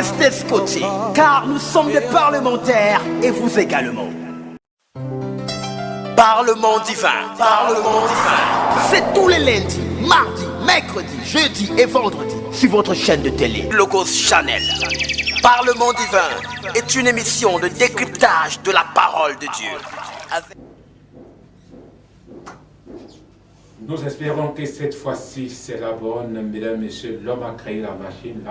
restez scotchés, car nous sommes des parlementaires et vous également. Parlement divin, Parlement divin. C'est tous les lundis, mardis, mercredis, jeudis et vendredis sur votre chaîne de télé Logos Channel. Parlement divin est une émission de décryptage de la parole de Dieu. Nous espérons que cette fois-ci c'est la bonne. Mesdames, Messieurs, l'homme a créé la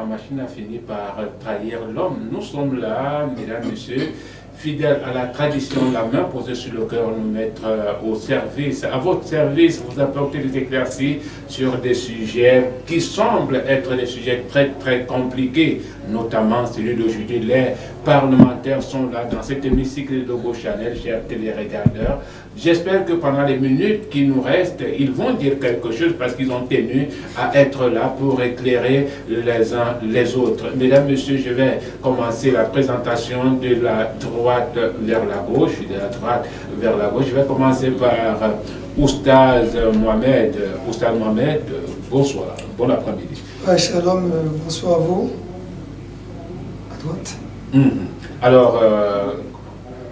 machine a fini par trahir l'homme. Nous sommes là, Mesdames, Messieurs, fidèles à la tradition, la main posée sur le cœur, nous mettre au service, à votre service, vous apporter des éclaircies sur des sujets qui semblent être des sujets très très compliqués, notamment celui d'aujourd'hui. Les parlementaires sont là dans cet hémicycle de Logos Channel, chers téléregardeurs. J'espère que pendant les minutes qui nous restent, ils vont dire quelque chose parce qu'ils ont tenu à être là pour éclairer les uns les autres. Mesdames, Messieurs, je vais commencer la présentation de la droite vers la gauche, de la droite vers la gauche. Je vais commencer par Oustaz Mohamed. Oustaz Mohamed, bonsoir, bon après-midi. Shalom, bonsoir à vous. À droite. Alors,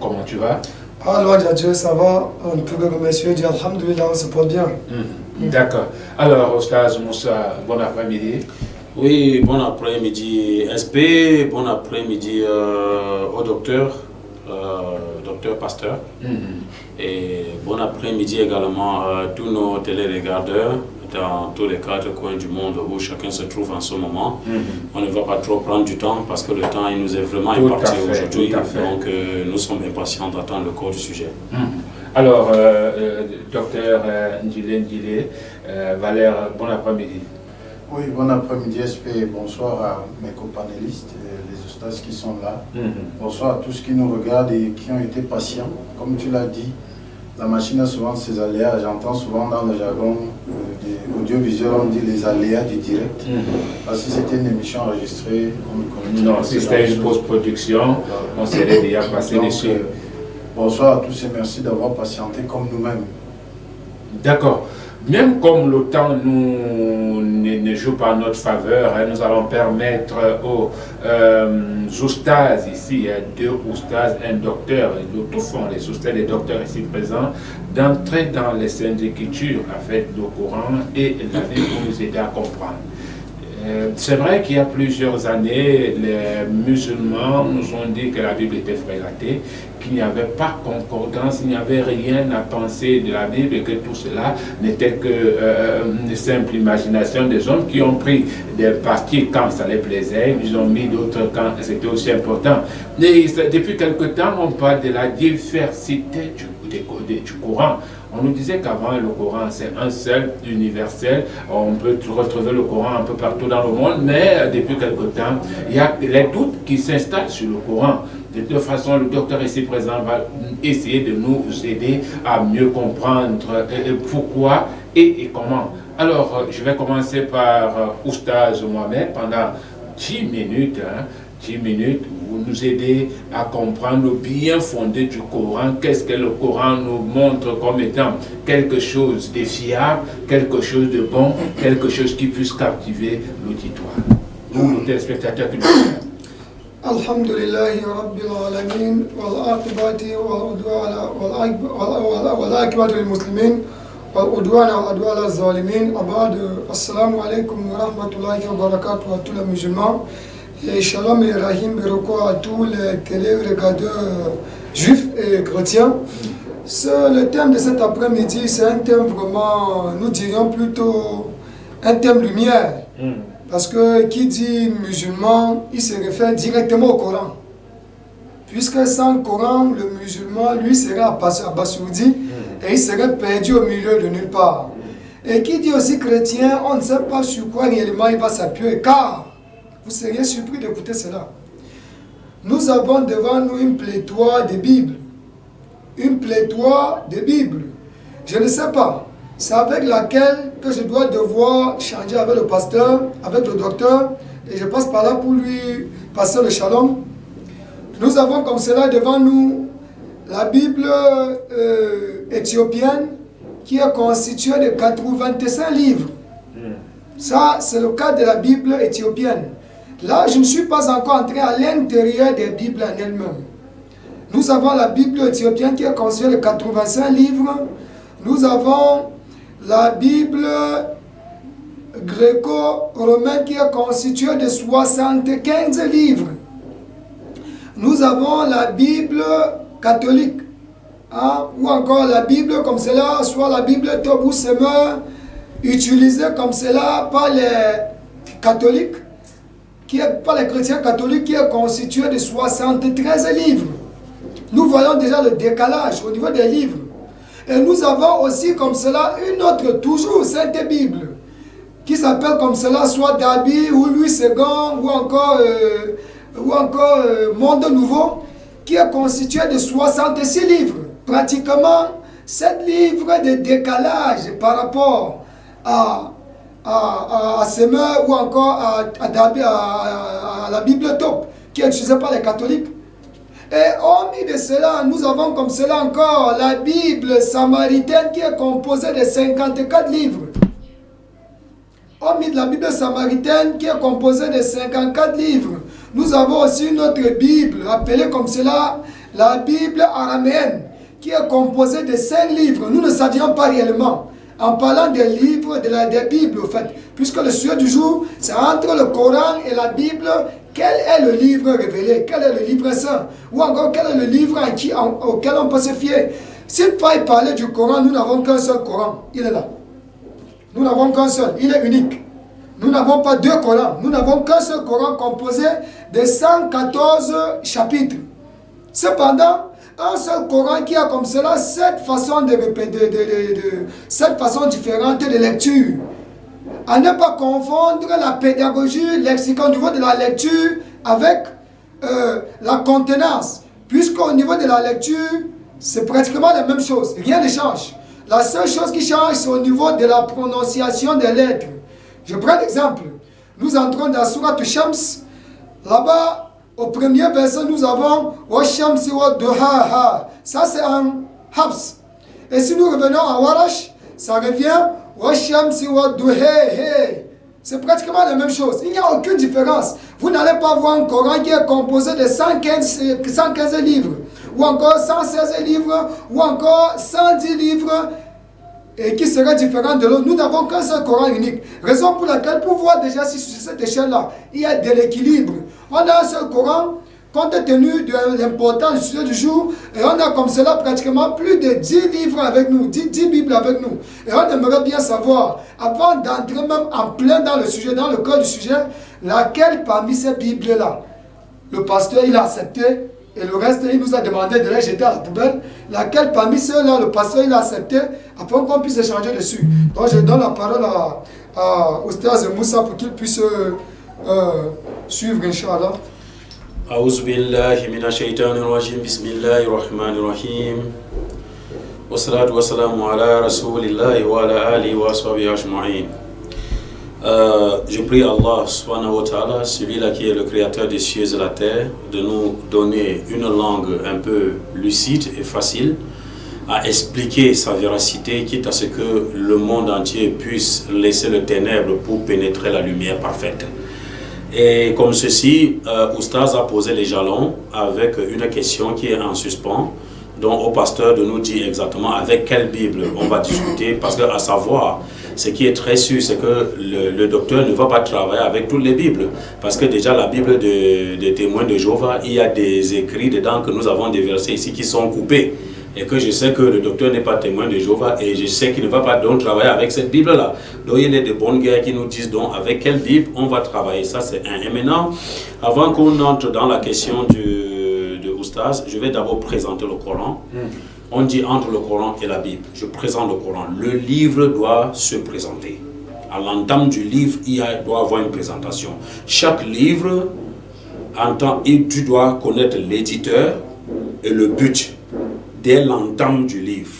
comment tu vas? Alors, Dieu, ça va. On peut remercier Dieu, alhamdoulilah, on se porte bien. D'accord. Alors, Oustaz Moussa, bon après-midi. Oui, bon après-midi SP, bon après-midi au docteur, docteur Pasteur. Et bon après-midi également à tous nos téléregardeurs dans tous les quatre coins du monde où chacun se trouve en ce moment. On ne va pas trop prendre du temps parce que le temps il nous est vraiment imparti aujourd'hui. Donc nous sommes impatients d'attendre le cours du sujet. Alors, docteur Ndjile, Valère, bon après-midi. Oui, bon après-midi SP, bonsoir à mes copanélistes, les oustas qui sont là. Bonsoir à tous qui nous regardent et qui ont été patients. Comme tu l'as dit, la machine a souvent ses aléas. J'entends souvent dans le jargon audiovisuel, on dit les aléas du direct. Parce que c'était une émission enregistrée, on ne connaît pas. Non, si c'était une post-production, on serait déjà passé dessus. Bonsoir à tous et merci d'avoir patienté comme nous-mêmes. D'accord. Même comme le temps ne joue pas en notre faveur, nous allons permettre aux oustas ici, il y a deux oustas, un docteur, de tout fond, les oustas, les docteurs ici présents, d'entrer dans les Saintes Écritures avec le Coran et la Bible pour nous aider à comprendre. C'est vrai qu'il y a plusieurs années, les musulmans nous ont dit que la Bible était frégatée, qu'il n'y avait pas concordance, il n'y avait rien à penser de la Bible et que tout cela n'était que une simple imagination des hommes qui ont pris des parties quand ça les plaisait, ils ont mis d'autres quand c'était aussi important. Et depuis quelque temps, on parle de la diversité du Coran. On nous disait qu'avant le Coran c'est un seul, universel, on peut retrouver le Coran un peu partout dans le monde, mais depuis quelque temps, il y a les doutes qui s'installent sur le Coran. De toute façon, le docteur ici présent va essayer de nous aider à mieux comprendre pourquoi et comment. Alors, je vais commencer par Oustaz Mohamed pendant 10 minutes. 10 minutes, vous nous aidez à comprendre le bien fondé du Coran. Qu'est-ce que le Coran nous montre comme étant quelque chose de fiable, quelque chose de bon, quelque chose qui puisse captiver l'auditoire. Nous, nos téléspectateurs qui nous regardent. Alhamdulillahi Rabbil Alamin, wal-aqibati wal-aqibati lil-muslimin, wal-udwana wal-adwa lil-zalimin. Abad, assalamu alaikum wa rahmatullahi wa barakatuh à tous les musulmans. Et shalom et rahim beroko à tous les téléregardeurs juifs et chrétiens. Le thème de cet après-midi, c'est un thème vraiment, nous dirions plutôt un thème lumière. Parce que qui dit musulman, il se réfère directement au Coran. Puisque sans Coran, le musulman, lui, serait abasourdi et il serait perdu au milieu de nulle part. Et qui dit aussi chrétien, on ne sait pas sur quoi réellement il va s'appuyer, car vous seriez surpris d'écouter cela. Nous avons devant nous une pléthore de Bibles. Une pléthore de Bibles. Je ne sais pas. C'est avec laquelle que je dois devoir changer avec le pasteur, avec le docteur, et je passe par là pour lui passer le shalom. Nous avons comme cela devant nous la Bible éthiopienne qui est constituée de 85 livres. Ça, c'est le cas de la Bible éthiopienne. Là, je ne suis pas encore entré à l'intérieur des Bibles en elles-mêmes. Nous avons la Bible éthiopienne qui est constituée de 85 livres. Nous avons la Bible gréco-romaine qui est constituée de 75 livres. Nous avons la Bible catholique, ou encore la Bible comme cela, soit la Bible Tobou Semer, utilisée comme cela par les catholiques, par les chrétiens catholiques, qui est constituée de 73 livres. Nous voyons déjà le décalage au niveau des livres. Et nous avons aussi comme cela une autre, toujours Sainte Bible, qui s'appelle comme cela, soit Dabi ou Louis II, ou encore Monde Nouveau, qui est constitué de 66 livres. Pratiquement 7 livres de décalage par rapport à Semer ou encore à Dabi, à la Bible Top, qui est utilisée par les catholiques. Et hormis de cela, nous avons comme cela encore la Bible samaritaine qui est composée de 54 livres. Hormis de la Bible samaritaine qui est composée de 54 livres, nous avons aussi une autre Bible appelée comme cela la Bible araméenne qui est composée de 5 livres. Nous ne savions pas réellement. En parlant des livres, des Bibles, au fait, puisque le sujet du jour, c'est entre le Coran et la Bible, quel est le livre révélé, quel est le livre saint, ou encore quel est le livre auquel on peut se fier. S'il faut parler du Coran, nous n'avons qu'un seul Coran, il est là. Nous n'avons qu'un seul, il est unique. Nous n'avons pas 2 Corans, nous n'avons qu'un seul Coran composé de 114 chapitres. Cependant, un seul Coran qui a comme cela 7 façons différentes de lecture. À ne pas confondre la pédagogie lexicale au niveau de la lecture avec la contenance. Puisqu'au niveau de la lecture, c'est pratiquement la même chose. Rien ne change. La seule chose qui change, c'est au niveau de la prononciation des lettres. Je prends l'exemple. Nous entrons dans la Sourate Shams. Là-bas, au premier verset, nous avons Wa Shamsi wa Duhaha. Ça, c'est un Habs. Et si nous revenons à Warash, ça revient Wa Shamsi wa Duhehe. C'est pratiquement la même chose. Il n'y a aucune différence. Vous n'allez pas voir un Coran qui est composé de 115 livres, ou encore 116 livres, ou encore 110 livres, et qui serait différent de l'autre. Nous n'avons qu'un seul Coran unique. Raison pour laquelle, pour voir déjà si sur cette échelle-là, il y a de l'équilibre. On a un seul Coran, compte tenu de l'importance du sujet du jour, et on a comme cela pratiquement plus de 10 livres avec nous, 10 Bibles avec nous. Et on aimerait bien savoir, avant d'entrer même en plein dans le sujet, dans le cœur du sujet, laquelle parmi ces Bibles-là, le pasteur il a accepté, et le reste, il nous a demandé de les jeter à la poubelle. Laquelle parmi ceux-là, le pasteur, il a accepté, afin qu'on puisse échanger dessus. Donc, je donne la parole à Oustaz Moussa pour qu'il puisse suivre, Inch'Allah. أعوذ بالله من الشيطان الرجيم بسم الله الرحمن الرحيم والصلاة والسلام على رسول الله وعلى آله وصحبه أجمعين. Je prie Allah subhanahu wa ta'ala, celui-là qui est le créateur des cieux et de la terre, de nous donner une langue un peu lucide et facile à expliquer sa véracité, quitte à ce que le monde entier puisse laisser le ténèbre pour pénétrer la lumière parfaite. Et comme ceci, Oustaz a posé les jalons avec une question qui est en suspens, donc au pasteur de nous dire exactement avec quelle Bible on va discuter, parce que à savoir, ce qui est très sûr, c'est que le docteur ne va pas travailler avec toutes les Bibles, parce que déjà la Bible des témoins de Jéhovah, il y a des écrits dedans que nous avons des versets ici qui sont coupés, et que je sais que le docteur n'est pas témoin de Jéhovah, et je sais qu'il ne va pas donc travailler avec cette Bible-là. Donc il y a des bonnes guerres qui nous disent donc avec quelle Bible on va travailler, ça c'est un. Et maintenant, avant qu'on entre dans la question de Oustaz, je vais d'abord présenter le Coran. On dit entre le Coran et la Bible. Je présente le Coran. Le livre doit se présenter. À l'entame du livre, doit avoir une présentation. Chaque livre, tu dois connaître l'éditeur et le but dès l'entame du livre.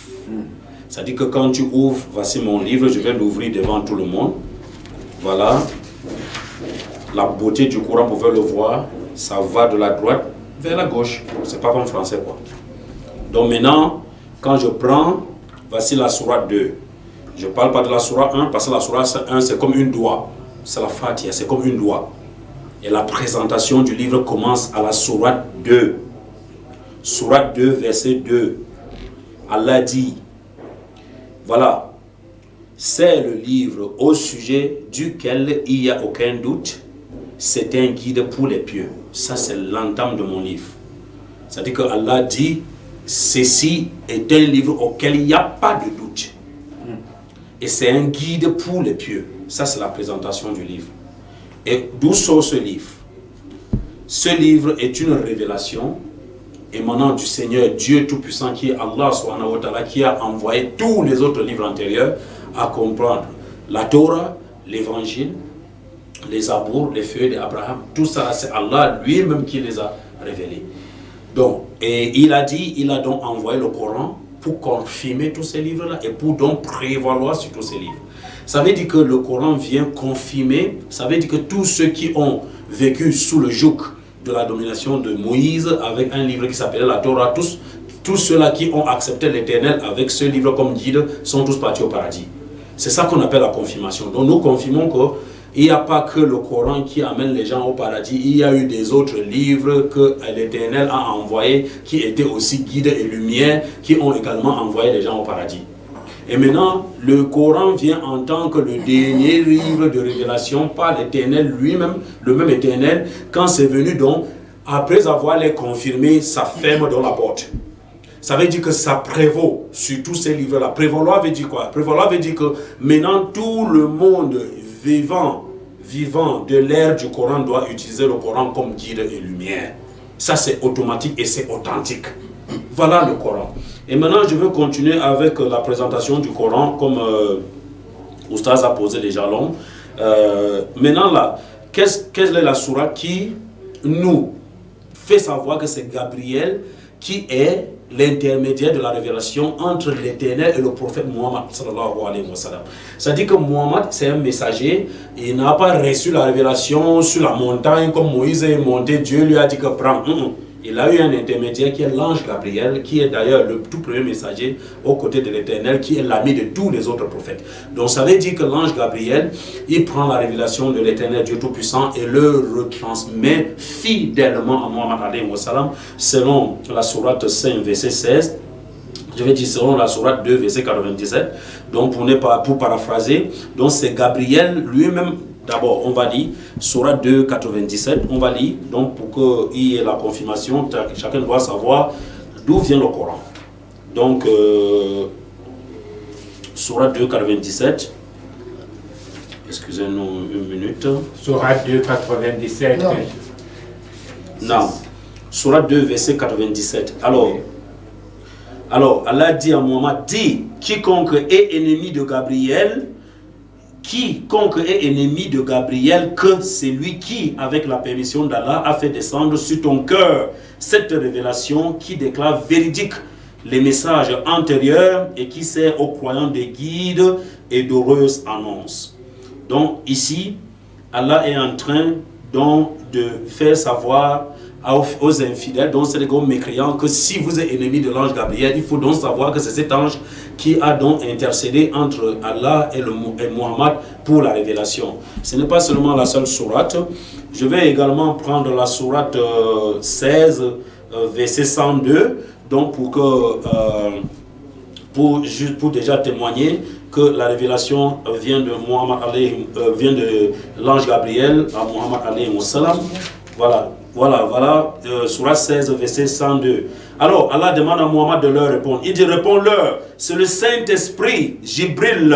C'est-à-dire que quand tu ouvres, voici mon livre, je vais l'ouvrir devant tout le monde. Voilà. La beauté du Coran, vous pouvez le voir, ça va de la droite vers la gauche. C'est pas comme français quoi. Donc maintenant, quand je prends, voici la sourate 2. Je ne parle pas de la sourate 1 parce que la sourate 1 c'est comme une doigt. C'est la Fatiha, c'est comme une doigt. Et la présentation du livre commence à la sourate 2. Sourate 2, verset 2. Allah dit, voilà, c'est le livre au sujet duquel il n'y a aucun doute. C'est un guide pour les pieux. Ça, c'est l'entame de mon livre. C'est-à-dire que Allah dit, ceci est un livre auquel il n'y a pas de doute. Et c'est un guide pour les pieux. Ça, c'est la présentation du livre. Et d'où sort ce livre? Ce livre est une révélation émanant du Seigneur Dieu Tout-Puissant, qui est Allah subhanahu wa ta'ala, qui a envoyé tous les autres livres antérieurs à comprendre la Torah, l'Évangile, les Zabour, les feuilles d'Abraham. Tout ça, c'est Allah lui-même qui les a révélés. Donc, et il a donc envoyé le Coran pour confirmer tous ces livres-là et pour donc prévaloir sur tous ces livres. Ça veut dire que le Coran vient confirmer, ça veut dire que tous ceux qui ont vécu sous le joug de la domination de Moïse avec un livre qui s'appelait la Torah, tous ceux-là qui ont accepté l'Éternel avec ce livre comme guide sont tous partis au paradis. C'est ça qu'on appelle la confirmation. Donc nous confirmons qu'il n'y a pas que le Coran qui amène les gens au paradis, il y a eu des autres livres que l'Éternel a envoyés qui étaient aussi guides et lumières, qui ont également envoyé les gens au paradis. Et maintenant, le Coran vient en tant que le dernier livre de révélation par l'Éternel lui-même, le même Éternel, quand c'est venu donc, après avoir les confirmés, ça ferme dans la porte. Ça veut dire que ça prévaut sur tous ces livres-là. Prévaloir veut dire quoi? Prévaloir veut dire que maintenant tout le monde vivant de l'ère du Coran doit utiliser le Coran comme guide et lumière. Ça c'est automatique et c'est authentique. Voilà le Coran. Et maintenant je veux continuer avec la présentation du Coran comme Oustaz a posé les jalons. Maintenant là, quelle est la sourate qui nous fait savoir que c'est Gabriel qui est l'intermédiaire de la révélation entre l'Éternel et le prophète Muhammad sallallahu alayhi wa sallam. C'est-à-dire que Muhammad, c'est un messager, il n'a pas reçu la révélation sur la montagne comme Moïse est monté, Dieu lui a dit que prends. Il a eu un intermédiaire qui est l'ange Gabriel, qui est d'ailleurs le tout premier messager aux côtés de l'Éternel, qui est l'ami de tous les autres prophètes. Donc ça veut dire que l'ange Gabriel, il prend la révélation de l'Éternel Dieu Tout-Puissant et le retransmet fidèlement à Muhammad alayhi wa sallam, selon la sourate 5, verset 16. Je vais dire selon la sourate 2, verset 97. Donc pour paraphraser, donc c'est Gabriel lui-même. D'abord, on va lire sourate 2, 97, on va lire, donc pour qu'il y ait la confirmation, chacun doit savoir d'où vient le Coran. Donc, sourate 2, 97, excusez-nous une minute. Sourate 2, 97. Non, sourate 2, verset 97. Alors, Allah dit à Muhammad, dit, quiconque est ennemi de Gabriel, que c'est lui qui, avec la permission d'Allah, a fait descendre sur ton cœur cette révélation qui déclare véridique les messages antérieurs et qui sert aux croyants des guides et d'heureuses annonces. Donc ici, Allah est en train donc de faire savoir aux infidèles, donc c'est les gros mécréants, que si vous êtes ennemi de l'ange Gabriel, il faut donc savoir que c'est cet ange qui a donc intercédé entre Allah et Muhammad pour la révélation. Ce n'est pas seulement la seule sourate. Je vais également prendre la sourate 16, verset 102, donc pour déjà témoigner que la révélation vient de l'ange Gabriel à Muhammad alayhi wa sallam. Voilà, sourate 16, verset 102. Alors, Allah demande à Muhammad de leur répondre. Il dit, réponds-leur, c'est le Saint-Esprit, Jibril,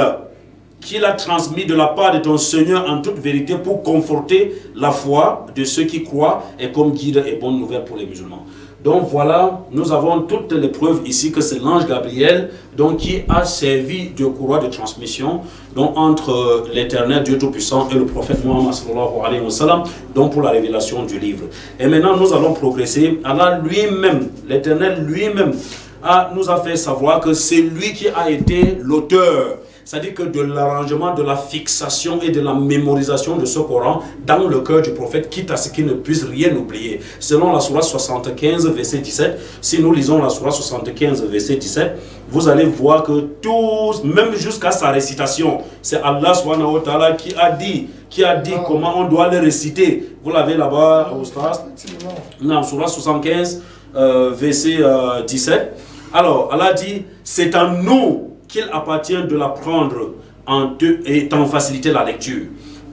qui l'a transmis de la part de ton Seigneur en toute vérité pour conforter la foi de ceux qui croient et comme guide et bonne nouvelle pour les musulmans. Donc voilà, nous avons toutes les preuves ici que c'est l'ange Gabriel donc, qui a servi de courroie de transmission donc, entre l'Éternel Dieu Tout-Puissant et le prophète Muhammad sallallahu alayhi wa sallam, donc pour la révélation du livre. Et maintenant nous allons progresser. Allah lui-même, l'Éternel lui-même nous a fait savoir que c'est lui qui a été l'auteur. c'est-à-dire que de l'arrangement, de la fixation et de la mémorisation de ce Coran dans le cœur du prophète, quitte à ce qu'il ne puisse rien oublier. Selon la sourate 75, verset 17, si nous lisons la sourate 75, verset 17, vous allez voir que tous, même jusqu'à sa récitation, c'est Allah subhanahu wa ta'ala qui a dit comment on doit le réciter. Vous l'avez là-bas, au stade. Non, sourate 75, verset 17. Alors, Allah dit, c'est à nous qu'il appartient de l'apprendre et d'en faciliter la lecture.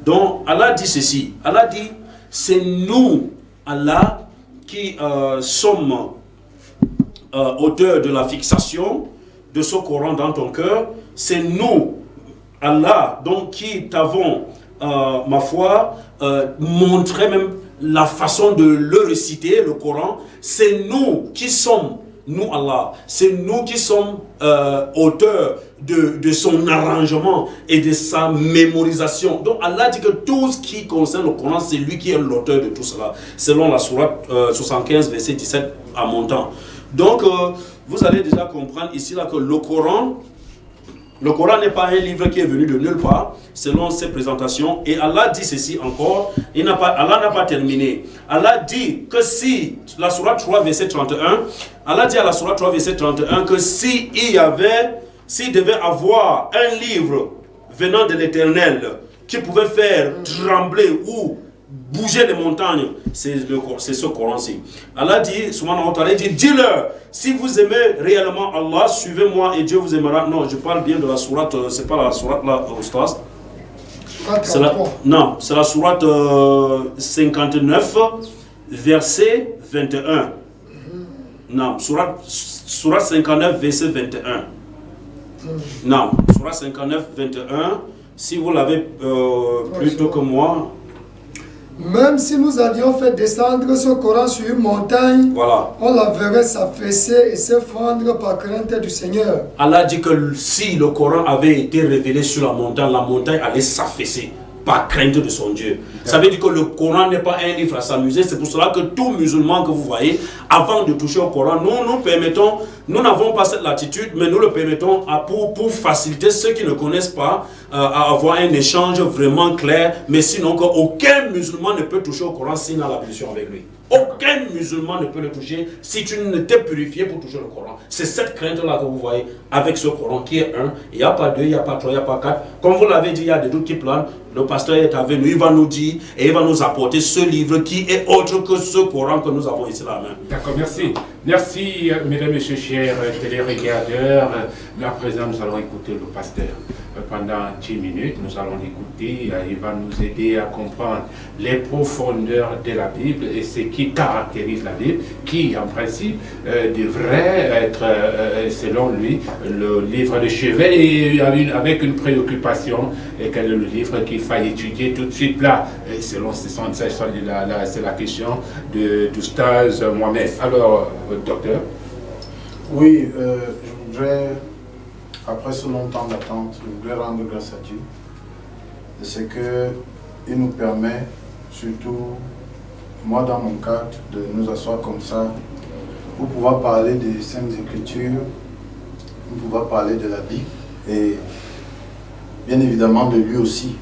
Donc, Allah dit ceci. Allah dit, c'est nous, Allah, qui sommes auteurs de la fixation de ce Coran dans ton cœur. C'est nous, Allah, donc qui t'avons, ma foi, montré même la façon de le réciter, le Coran. C'est nous qui sommes, nous Allah, c'est nous qui sommes auteurs de son arrangement et de sa mémorisation. Donc Allah dit que tout ce qui concerne le Coran, c'est lui qui est l'auteur de tout cela, selon la sourate 75, verset 17 à montant. Donc vous allez déjà comprendre ici là que le Coran n'est pas un livre qui est venu de nulle part, selon ses présentations. Et Allah dit ceci encore, Allah n'a pas terminé. Allah dit que si, la sourate 3, verset 31, Allah dit à la sourate 3, verset 31, que s'il devait avoir un livre venant de l'Éternel qui pouvait faire trembler ou bouger les montagnes, c'est ce Coran-ci. Allah dit, subhanahu wa ta'ala, dit, dis-leur, si vous aimez réellement Allah, suivez-moi et Dieu vous aimera. Non, je parle bien de la sourate, c'est pas la sourate là, Oustas. Non, c'est la sourate 59, verset 21. Non, sourate 59, verset 21. Non, sourate 59, 21. Si vous l'avez plus tôt que moi. Même si nous allions faire descendre ce Coran sur une montagne, voilà, on la verrait s'affaisser et se fendre par crainte du Seigneur. Allah dit que si le Coran avait été révélé sur la montagne allait s'affaisser par crainte de son Dieu. Ça veut dire que le Coran n'est pas un livre à s'amuser. C'est pour cela que tout musulman que vous voyez, avant de toucher au Coran, nous n'avons pas cette latitude, mais nous le permettons pour faciliter ceux qui ne connaissent pas à avoir un échange vraiment clair. Mais sinon, aucun musulman ne peut toucher au Coran s'il n'a l'ablution avec lui. Aucun musulman ne peut le toucher si tu ne t'es purifié pour toucher le Coran. C'est cette crainte-là que vous voyez avec ce Coran qui est un. Il n'y a pas deux, il n'y a pas trois, il n'y a pas quatre. Comme vous l'avez dit, il y a des doutes qui planent. Le pasteur est avec nous, il va nous dire et il va nous apporter ce livre qui est autre que ce Coran que nous avons ici à la main. D'accord, merci. Merci, mesdames et messieurs, chers téléregardeurs. Là, à présent, nous allons écouter le pasteur. Pendant 10 minutes, nous allons l'écouter. Il va nous aider à comprendre les profondeurs de la Bible et ce qui caractérise la Bible, qui, en principe, devrait être, selon lui, le livre de chevet et avec une préoccupation. Et quel est le livre qu'il faille étudier tout de suite là? Et selon c'est la question d'Oustaz Mohamed. Alors, docteur. Oui, je voudrais, après ce long temps d'attente, je voudrais rendre grâce à Dieu de ce qu'il nous permet, surtout moi dans mon cadre, de nous asseoir comme ça pour pouvoir parler des Saintes Écritures, pour pouvoir parler de la Bible et bien évidemment de lui aussi.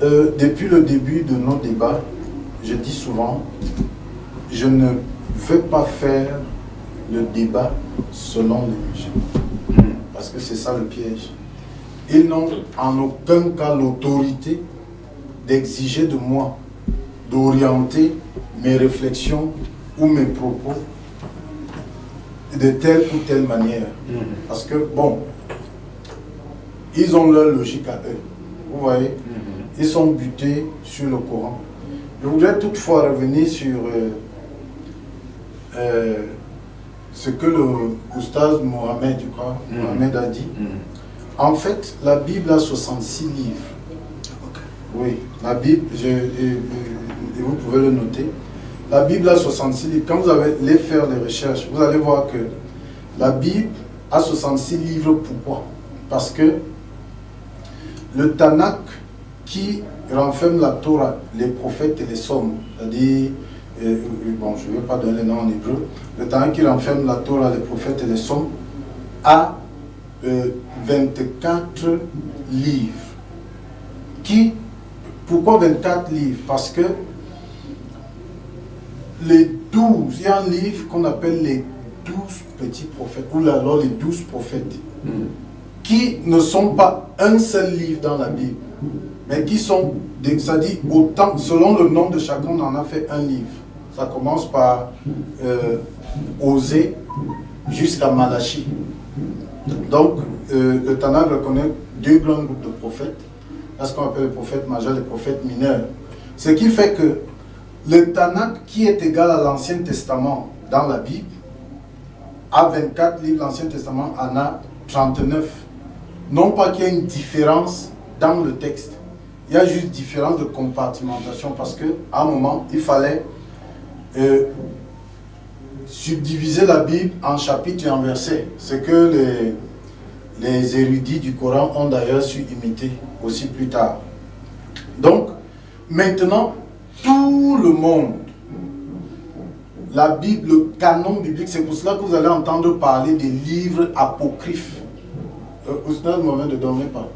Depuis le début de nos débats, je dis souvent, je ne veux pas faire le débat selon les musulmans, parce que c'est ça le piège. Ils n'ont en aucun cas l'autorité d'exiger de moi d'orienter mes réflexions ou mes propos de telle ou telle manière. Parce que, bon, ils ont leur logique à eux. Vous voyez, ils sont butés sur le Coran. Je voudrais toutefois revenir sur ce que le oustaz Mohamed, je crois, Mohamed a dit. En fait, la Bible a 66 livres. Oui, la Bible, vous pouvez le noter. La Bible a 66 livres. Quand vous allez faire des recherches, vous allez voir que la Bible a 66 livres. Pourquoi? Parce que le Tanakh qui renferme la Torah, les prophètes et les psaumes, c'est-à-dire, bon, je ne vais pas donner le nom en hébreu, le Tanakh qui renferme la Torah, les prophètes et les psaumes, a 24 livres. Pourquoi 24 livres? Parce que les 12, il y a un livre qu'on appelle les 12 petits prophètes, ou alors les 12 prophètes, qui ne sont pas un seul livre dans la Bible, mais qui sont, c'est-à-dire autant, selon le nom de chacun, on en a fait un livre. Ça commence par Osée jusqu'à Malachie. Donc, le Tanakh reconnaît deux grands groupes de prophètes. Là, ce qu'on appelle les prophètes majeurs et les prophètes mineurs. Ce qui fait que le Tanakh, qui est égal à l'Ancien Testament dans la Bible, a 24 livres, l'Ancien Testament en a 39. Non pas qu'il y ait une différence dans le texte, il y a juste différence de compartimentation, parce qu'à un moment, il fallait subdiviser la Bible en chapitres et en versets. Ce que les érudits du Coran ont d'ailleurs su imiter aussi plus tard. Donc, maintenant, tout le monde, la Bible, le canon biblique, c'est pour cela que vous allez entendre parler des livres apocryphes. Vous avez le moment de dormir pas.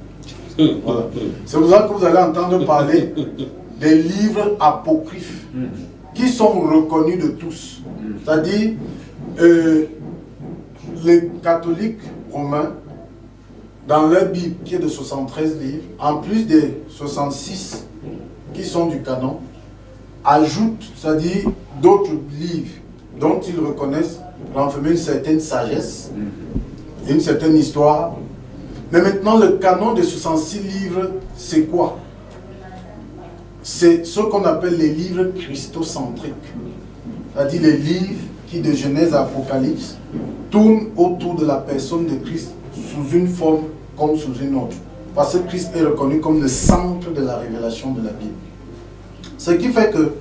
Voilà. C'est pour ça que vous allez entendre parler des livres apocryphes qui sont reconnus de tous. C'est-à-dire, les catholiques romains, dans leur Bible, qui est de 73 livres, en plus des 66 qui sont du canon, ajoutent, c'est-à-dire d'autres livres dont ils reconnaissent renfermer une certaine sagesse, une certaine histoire. Mais maintenant, le canon des 66 livres, c'est quoi? C'est ce qu'on appelle les livres christocentriques. C'est-à-dire les livres qui, de Genèse à Apocalypse, tournent autour de la personne de Christ sous une forme comme sous une autre. Parce que Christ est reconnu comme le centre de la révélation de la Bible. Ce qui fait que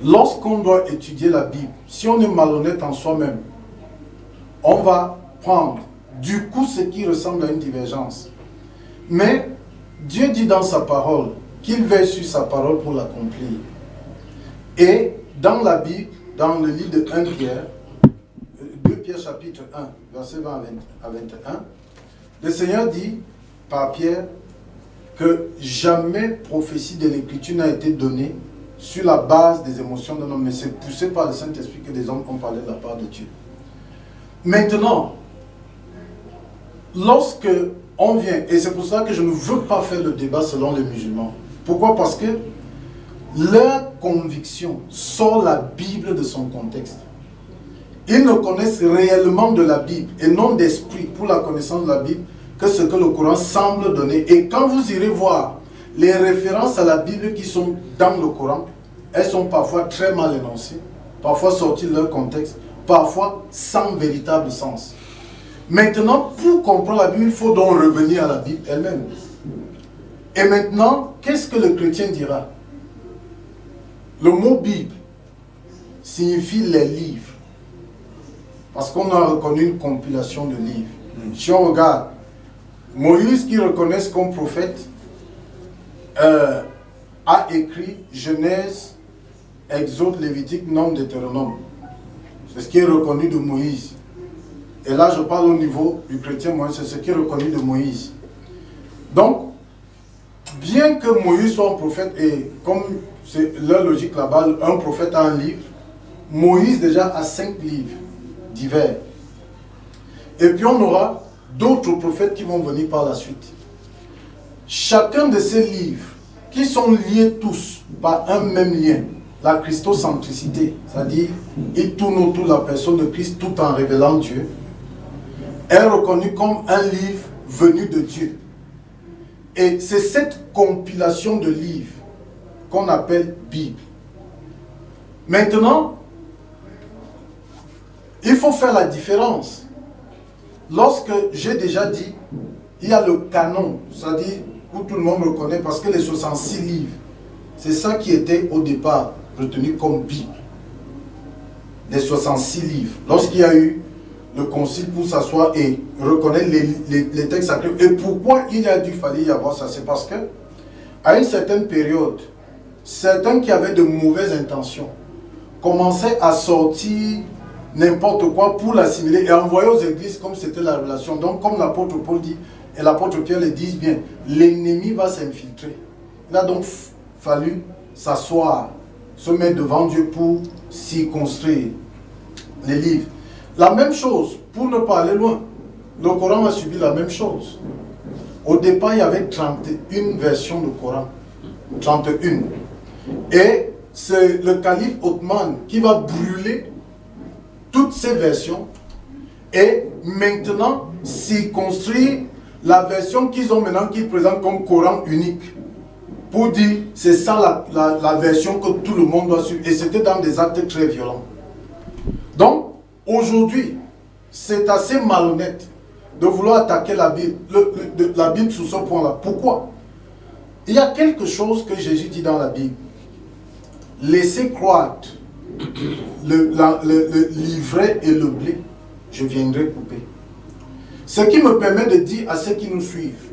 lorsqu'on doit étudier la Bible, si on est malhonnête en soi-même, on va prendre du coup ce qui ressemble à une divergence. Mais Dieu dit dans sa parole qu'il veille sur sa parole pour l'accomplir. Et dans la Bible, dans le livre de 1 Pierre, 2 Pierre chapitre 1, verset 20 à 21, le Seigneur dit par Pierre que jamais prophétie de l'Écriture n'a été donnée sur la base des émotions d'un homme, mais c'est poussé par le Saint-Esprit que des hommes ont parlé de la part de Dieu. Maintenant, lorsque on vient, et c'est pour ça que je ne veux pas faire le débat selon les musulmans. Pourquoi? Parce que leur conviction sort la Bible de son contexte. Ils ne connaissent réellement de la Bible et non d'esprit pour la connaissance de la Bible que ce que le Coran semble donner. Et quand vous irez voir les références à la Bible qui sont dans le Coran, elles sont parfois très mal énoncées, parfois sorties de leur contexte, parfois sans véritable sens. Maintenant, pour comprendre la Bible, il faut donc revenir à la Bible elle-même. Et maintenant, qu'est-ce que le chrétien dira? Le mot Bible signifie les livres. Parce qu'on a reconnu une compilation de livres. Si on regarde, Moïse, qui reconnaissent comme prophète, a écrit Genèse, Exode, Lévitique, Nombre, Deutéronome. C'est ce qui est reconnu de Moïse. Et là, je parle au niveau du chrétien, c'est ce qui est reconnu de Moïse. Donc, bien que Moïse soit un prophète, et comme c'est leur logique là-bas, un prophète a un livre, Moïse déjà a 5 livres divers. Et puis on aura d'autres prophètes qui vont venir par la suite. Chacun de ces livres, qui sont liés tous par un même lien, la christocentricité, c'est-à-dire ils tournent autour de la personne de Christ tout en révélant Dieu, est reconnu comme un livre venu de Dieu. Et c'est cette compilation de livres qu'on appelle Bible. Maintenant, il faut faire la différence. Lorsque j'ai déjà dit, il y a le canon, c'est-à-dire où tout le monde reconnaît, parce que les 66 livres, c'est ça qui était au départ retenu comme Bible. Les 66 livres. Lorsqu'il y a eu le concile pour s'asseoir et reconnaître les textes sacrés. Et pourquoi il a dû falloir y avoir ça? C'est parce que, à une certaine période, certains qui avaient de mauvaises intentions commençaient à sortir n'importe quoi pour l'assimiler et envoyer aux églises comme c'était la relation. Donc comme l'apôtre Paul dit, et l'apôtre Pierre le disent bien, l'ennemi va s'infiltrer. Il a donc fallu s'asseoir, se mettre devant Dieu pour circonscrire les livres. La même chose, pour ne pas aller loin, le Coran a subi la même chose. Au départ, il y avait 31 versions du Coran. 31. Et c'est le calife Othman qui va brûler toutes ces versions et maintenant circonscrire la version qu'ils ont maintenant, qu'ils présentent comme Coran unique. Pour dire, c'est ça la version que tout le monde doit suivre. Et c'était dans des actes très violents. Donc, aujourd'hui, c'est assez malhonnête de vouloir attaquer la Bible, la Bible sous ce point-là. Pourquoi? Il y a quelque chose que Jésus dit dans la Bible. Laissez croître le livret et le blé, je viendrai couper. Ce qui me permet de dire à ceux qui nous suivent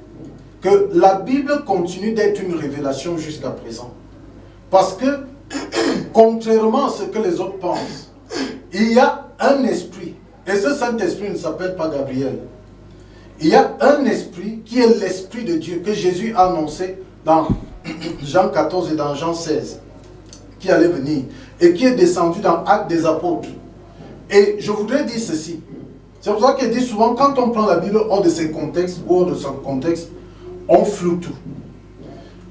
que la Bible continue d'être une révélation jusqu'à présent. Parce que, contrairement à ce que les autres pensent, il y a un esprit, et ce Saint-Esprit ne s'appelle pas Gabriel. Il y a un esprit qui est l'Esprit de Dieu, que Jésus a annoncé dans Jean 14 et dans Jean 16, qui allait venir, et qui est descendu dans Actes des Apôtres. Et je voudrais dire ceci. C'est pour ça qu'il dit souvent, quand on prend la Bible hors de ses contextes, ou hors de son contexte, on floue tout.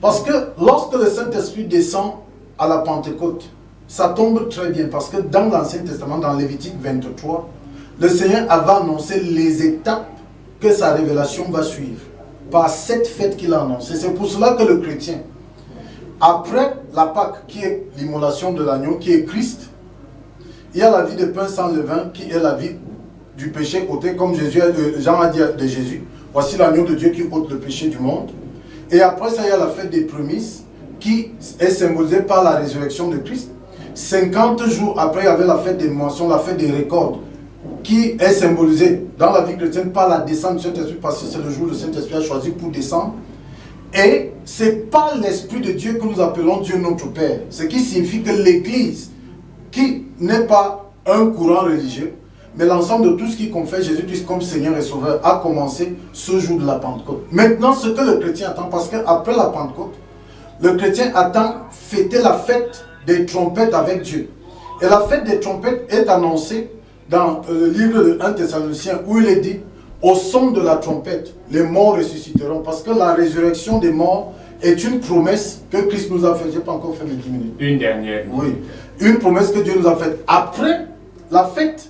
Parce que lorsque le Saint-Esprit descend à la Pentecôte, ça tombe très bien, parce que dans l'Ancien Testament, dans Lévitique 23, le Seigneur avait annoncé les étapes que sa révélation va suivre, par cette fête qu'il a annoncée. C'est pour cela que le chrétien, après la Pâque, qui est l'immolation de l'agneau, qui est Christ, il y a la vie de pain sans levain, qui est la vie du péché ôté, comme Jean a dit de Jésus, voici l'agneau de Dieu qui ôte le péché du monde. Et après ça, il y a la fête des prémices, qui est symbolisée par la résurrection de Christ. 50 jours après, il y avait la fête des moissons, la fête des récoltes, qui est symbolisée dans la vie chrétienne par la descente du Saint-Esprit, parce que c'est le jour où le Saint-Esprit a choisi pour descendre. Et c'est par l'Esprit de Dieu que nous appelons Dieu notre Père. Ce qui signifie que l'Église, qui n'est pas un courant religieux, mais l'ensemble de tout ce qui confesse Jésus-Christ comme Seigneur et Sauveur, a commencé ce jour de la Pentecôte. Maintenant, ce que le chrétien attend, parce qu'après la Pentecôte, le chrétien attend fêter la fête des trompettes avec Dieu. Et la fête des trompettes est annoncée dans le livre de 1 Thessaloniciens, où il est dit, au son de la trompette, les morts ressusciteront. Parce que la résurrection des morts est une promesse que Christ nous a faite. Je n'ai pas encore fait mes 10 minutes. Une dernière. Oui. Une promesse que Dieu nous a faite. Après la fête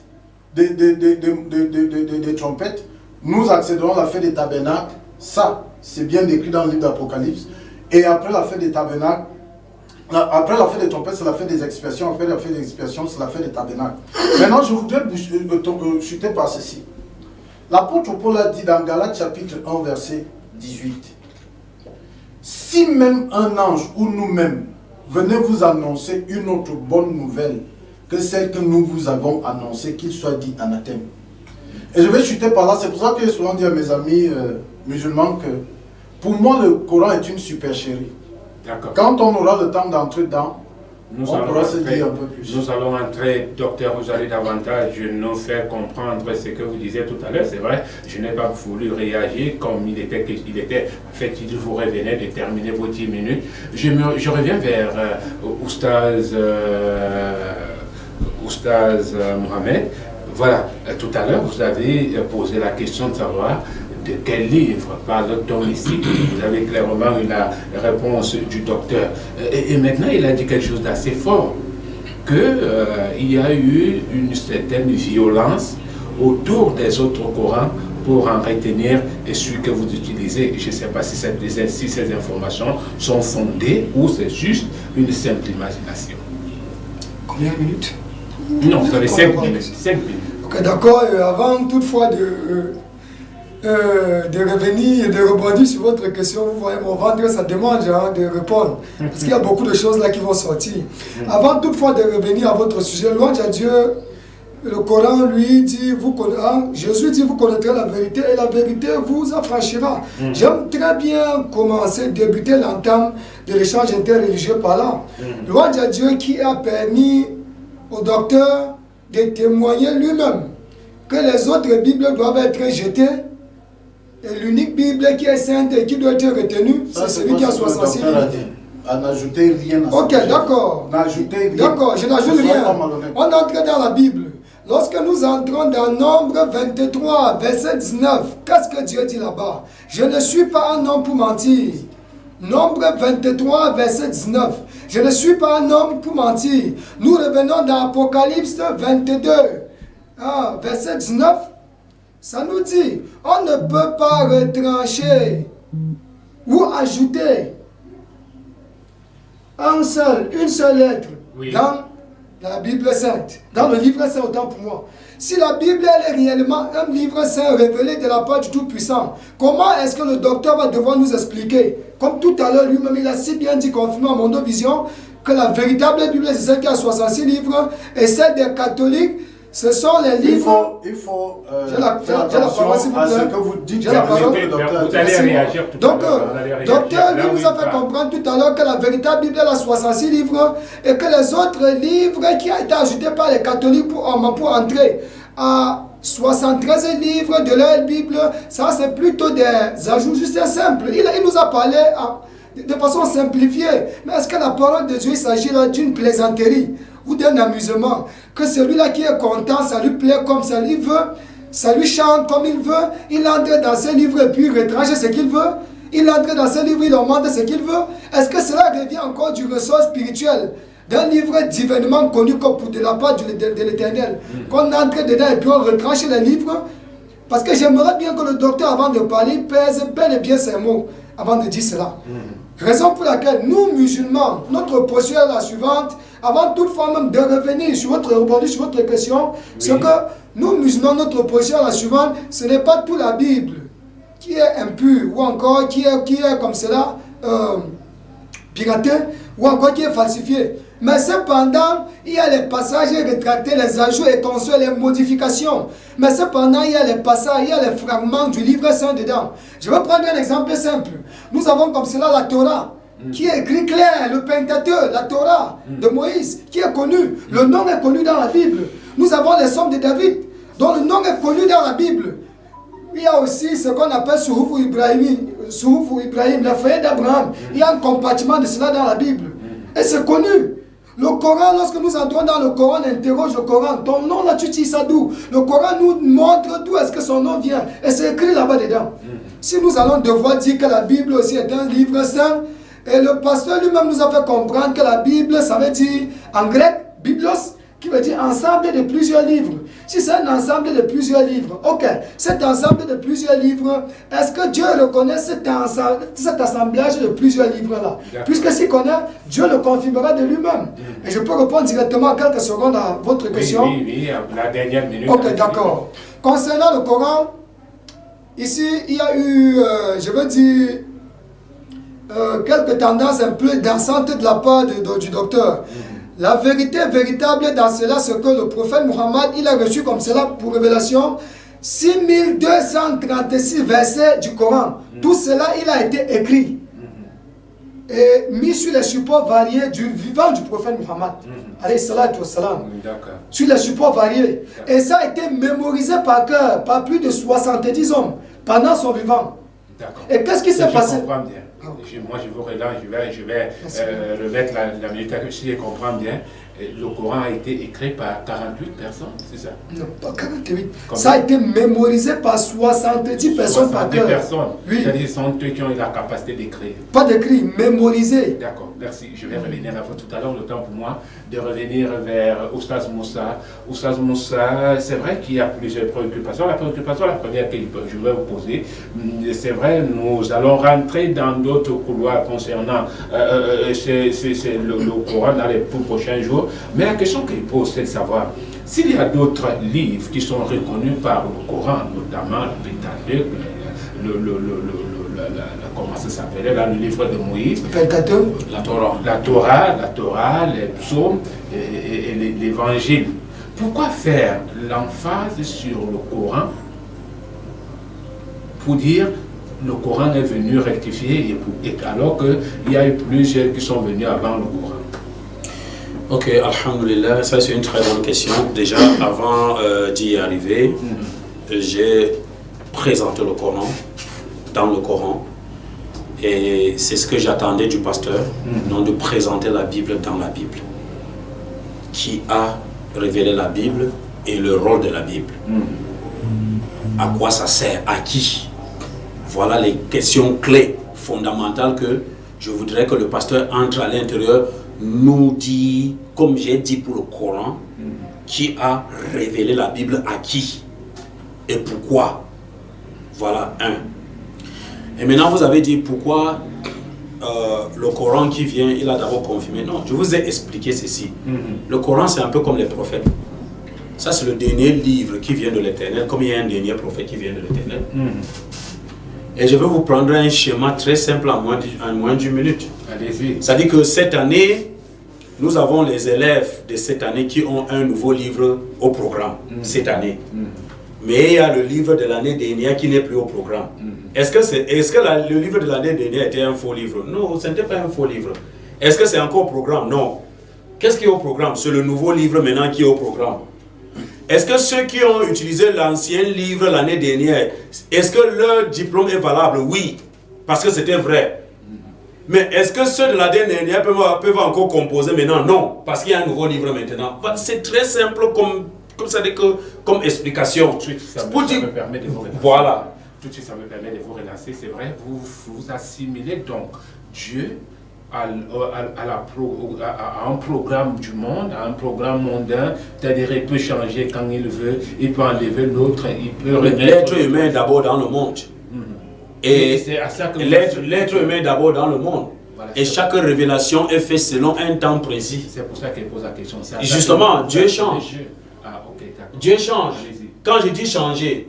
des trompettes, nous accéderons à la fête des tabernacles. Ça, c'est bien décrit dans le livre d'Apocalypse. Et après la fête des tabernacles, après la fête des trompettes, c'est la fête des expiations. Après la fête des expiations, c'est la fête des tabernacles. Maintenant, je voudrais chuter par ceci. L'apôtre Paul a dit dans Galates chapitre 1, verset 18. Si même un ange ou nous-mêmes venait vous annoncer une autre bonne nouvelle que celle que nous vous avons annoncée, qu'il soit dit anathème. Et je vais chuter par là. C'est pour ça que j'ai souvent dit à mes amis musulmans que pour moi, le Coran est une supercherie. Quand on aura le temps d'entrer dedans, on pourra se dire un peu plus. Nous allons entrer, docteur, vous allez davantage nous faire comprendre ce que vous disiez tout à l'heure. C'est vrai, je n'ai pas voulu réagir comme il était. En fait, il vous revenait de terminer vos 10 minutes. Je reviens vers Oustaz Mohamed. Voilà, tout à l'heure, vous avez posé la question de savoir de quel livre parle-t-on ici? Vous avez clairement eu la réponse du docteur. Et maintenant, il a dit quelque chose d'assez fort, qu'il y a eu une certaine violence autour des autres Corans pour en retenir celui que vous utilisez. Je ne sais pas si ces informations sont fondées ou c'est juste une simple imagination. Combien de minutes? Non, vous avez 5 minutes. 5 minutes. Ok, d'accord. Avant toutefois de revenir et de rebondir sur votre question, vous voyez, mon ventre, ça demande de répondre. Parce qu'il y a beaucoup de choses là qui vont sortir. Avant toutefois de revenir à votre sujet, louange à Dieu, le Coran lui dit, Jésus dit, vous connaîtrez la vérité et la vérité vous affranchira. J'aime très bien débuter l'entame de l'échange interreligieux par là. Louange à Dieu qui a permis au docteur de témoigner lui-même que les autres Bibles doivent être jetées et l'unique Bible qui est sainte et qui doit être retenue, c'est celui qui a 66 livres. N'ajoutez rien à ça. Ok, d'accord. N'ajoutez rien. D'accord, je n'ajoute rien. On entre dans la Bible. Lorsque nous entrons dans Nombre 23, verset 19, qu'est-ce que Dieu dit là-bas? Je ne suis pas un homme pour mentir. Nombre 23, verset 19. Je ne suis pas un homme pour mentir. Nous revenons dans Apocalypse 22, verset 19. Ça nous dit, on ne peut pas retrancher ou ajouter une seule lettre dans la Bible sainte, dans le livre saint, autant pour moi. Si la Bible elle est réellement un livre saint révélé de la part du Tout-Puissant, comment est-ce que le docteur va devoir nous expliquer, comme tout à l'heure lui-même il a si bien dit, confirmé à Mondovision, que la véritable Bible c'est celle qui a 66 livres et celle des catholiques, ce sont les livres. Il faut faire attention à ce que vous dites. Vous allez réagir tout à l'heure. Docteur, lui nous a fait comprendre tout à l'heure que la véritable Bible a 66 livres et que les autres livres qui ont été ajoutés par les catholiques pour entrer à 73 livres de leur Bible, ça c'est plutôt des ajouts juste simples. Il nous a parlé de façon simplifiée. Mais est-ce que la parole de Dieu, il s'agit là d'une plaisanterie ou d'un amusement? Que celui-là qui est content, ça lui plaît comme ça lui veut, ça lui chante comme il veut, il entre dans ses livres et puis il retranche ce qu'il veut, il entre dans ses livres, il augmente ce qu'il veut. Est-ce que cela revient encore du ressort spirituel d'un livre divinement connu comme de la part de l'Éternel, qu'on entre dedans et puis on retranche les livres? Parce que j'aimerais bien que le docteur, avant de parler, pèse bel et bien ses mots avant de dire cela. Raison pour laquelle nous, musulmans, notre posture est la suivante. Avant toute forme de revenir sur votre question, c'est que nous, musulmans, notre position est la suivante. Ce n'est pas toute la Bible qui est impure ou encore qui est comme cela piratée ou encore qui est falsifiée. Mais cependant, il y a les passages rétractés, les ajouts et conçus, les modifications. Mais cependant, il y a les passages, il y a les fragments du livre saint dedans. Je vais prendre un exemple simple. Nous avons comme cela la Torah, qui est écrit clair, le Pentateuque, la Torah de Moïse, qui est connu. Le nom est connu dans la Bible. Nous avons les Psaumes de David, dont le nom est connu dans la Bible. Il y a aussi ce qu'on appelle Suhuf Ibrahim, la feuille d'Abraham. Il y a un compartiment de cela dans la Bible. Et c'est connu. Le Coran, lorsque nous entrons dans le Coran, on interroge le Coran. Ton nom là, tu dis ça d'où? Le Coran nous montre d'où est-ce que son nom vient. Et c'est écrit là-bas dedans. Si nous allons devoir dire que la Bible aussi est un livre saint, et le pasteur lui-même nous a fait comprendre que la Bible, ça veut dire, en grec, Biblos, qui veut dire ensemble de plusieurs livres. Si c'est un ensemble de plusieurs livres, ok, cet ensemble de plusieurs livres, est-ce que Dieu reconnaît cet assemblage de plusieurs livres-là? Puisque s'il connaît, Dieu le confirmera de lui-même. Et je peux répondre directement en quelques secondes à votre question. Oui, la dernière minute. Ok, d'accord. Concernant le Coran, ici, il y a eu, je veux dire, quelques tendances un peu dansantes de la part du docteur. La vérité véritable dans cela, c'est que le prophète Muhammad, il a reçu comme cela pour révélation 6236 versets du Coran. Tout cela, il a été écrit et mis sur les supports variés du vivant du prophète Muhammad. Alayhi salatu wassalam. Sur les supports variés. Et ça a été mémorisé par cœur par plus de 70 hommes pendant son vivant. Et qu'est-ce qui s'est passé? Je comprends bien. Moi, je vous relance, je vais remettre la minute si je comprends bien. Le Coran a été écrit par 48 personnes, c'est ça? Non, pas 48. Ça a été mémorisé par 70 personnes par cœur. 70 personnes. Oui. C'est-à-dire ce sont eux qui ont la capacité d'écrire. Pas d'écrit, mémorisé. D'accord, merci. Je vais revenir à vous tout à l'heure, le temps pour moi de revenir vers Oustaz Moussa. Oustaz Moussa, c'est vrai qu'il y a plusieurs préoccupations. La préoccupation, la première que je vais vous poser, c'est vrai, nous allons rentrer dans d'autres couloirs concernant le Coran dans les prochains jours. Mais la question qu'il pose, c'est de savoir s'il y a d'autres livres qui sont reconnus par le Coran, notamment le Pentateuque, comment ça s'appelait là, le livre de Moïse, la Torah, les psaumes et l'évangile. Pourquoi faire l'emphase sur le Coran pour dire le Coran est venu rectifier alors qu'il y a eu plusieurs qui sont venus avant le Coran? Ok, alhamdoulilah, ça c'est une très bonne question. Déjà, avant d'y arriver, j'ai présenté le Coran, dans le Coran, et c'est ce que j'attendais du pasteur, donc de présenter la Bible dans la Bible. Qui a révélé la Bible et le rôle de la Bible. À quoi ça sert? À qui? Voilà les questions clés, fondamentales que je voudrais que le pasteur entre à l'intérieur, nous dit, comme j'ai dit pour le Coran, qui a révélé la Bible à qui et pourquoi. Voilà un. Et maintenant vous avez dit pourquoi le Coran qui vient, il a d'abord confirmé. Non, je vous ai expliqué ceci. Le Coran c'est un peu comme les prophètes. Ça c'est le dernier livre qui vient de l'Éternel, comme il y a un dernier prophète qui vient de l'Éternel. Et je vais vous prendre un schéma très simple en moins d'une minute. Allez-y. C'est-à-dire que cette année, nous avons les élèves de cette année qui ont un nouveau livre au programme, cette année. Mais il y a le livre de l'année dernière qui n'est plus au programme. Est-ce que le livre de l'année dernière était un faux livre? Non, ce n'était pas un faux livre. Est-ce que c'est encore au programme? Non. Qu'est-ce qui est au programme? C'est le nouveau livre maintenant qui est au programme. Est-ce que ceux qui ont utilisé l'ancien livre l'année dernière, est-ce que leur diplôme est valable? Oui, parce que c'était vrai. Mais est-ce que ceux de l'année dernière peuvent encore composer maintenant? Non, parce qu'il y a un nouveau livre maintenant. C'est très simple comme explication. Tout de suite, ça me permet de vous relancer. Voilà. Tout de suite, ça me permet de vous relancer. C'est vrai, vous assimilez donc Dieu à un programme du monde, à un programme mondain, c'est-à-dire il peut changer quand il veut, il peut enlever l'autre, il peut remettre... L'être humain est d'abord dans le monde. Et c'est à ça que l'être humain est d'abord dans le monde. Voilà, et chaque révélation est faite selon un temps précis. C'est pour ça qu'elle pose la question. Justement, Dieu change. Ah, ok, d'accord. Dieu change. Quand je dis changer,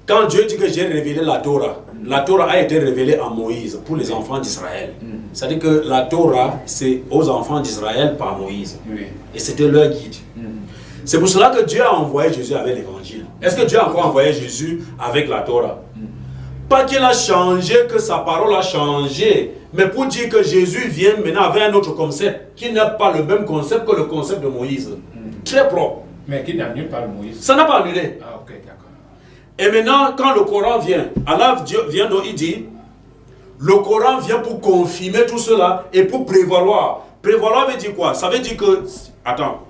quand Dieu dit que j'ai révélé la Torah a été révélée à Moïse pour les enfants d'Israël. C'est-à-dire que la Torah, c'est aux enfants d'Israël par Moïse. Et c'était leur guide. C'est pour cela que Dieu a envoyé Jésus avec l'évangile. Est-ce que Dieu a encore envoyé Jésus avec la Torah? Pas qu'il a changé, que sa parole a changé, mais pour dire que Jésus vient maintenant avec un autre concept, qui n'a pas le même concept que le concept de Moïse. Très propre. Mais qui n'annule pas Moïse. Ça n'a pas annulé. Ah, ok, d'accord. Et maintenant, quand le Coran vient, Allah Dieu vient donc il dit, le Coran vient pour confirmer tout cela et pour prévaloir. Prévaloir veut dire quoi? Ça veut dire que, attends,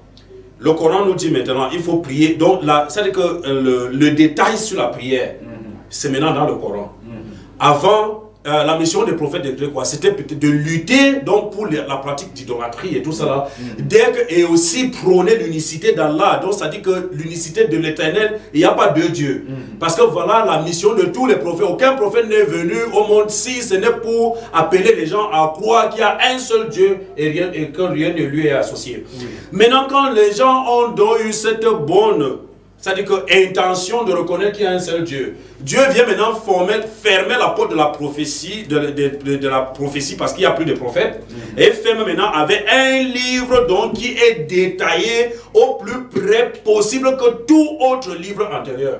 le Coran nous dit maintenant, il faut prier. Donc, c'est-à-dire que le détail sur la prière, c'est maintenant dans le Coran. Avant, la mission des prophètes était quoi? C'était peut-être de lutter donc pour la pratique d'idolâtrie et tout ça. Et aussi prôner l'unicité d'Allah. Donc ça dit que l'unicité de l'Éternel, il n'y a pas deux dieux. Parce que voilà la mission de tous les prophètes. Aucun prophète n'est venu au monde si ce n'est pour appeler les gens à croire qu'il y a un seul Dieu et que rien ne lui est associé. Maintenant, quand les gens ont donc eu cette bonne, c'est-à-dire que intention de reconnaître qu'il y a un seul Dieu, Dieu vient maintenant fermer la porte de la prophétie, de la prophétie parce qu'il n'y a plus de prophètes, et ferme maintenant avec un livre donc qui est détaillé au plus près possible que tout autre livre antérieur.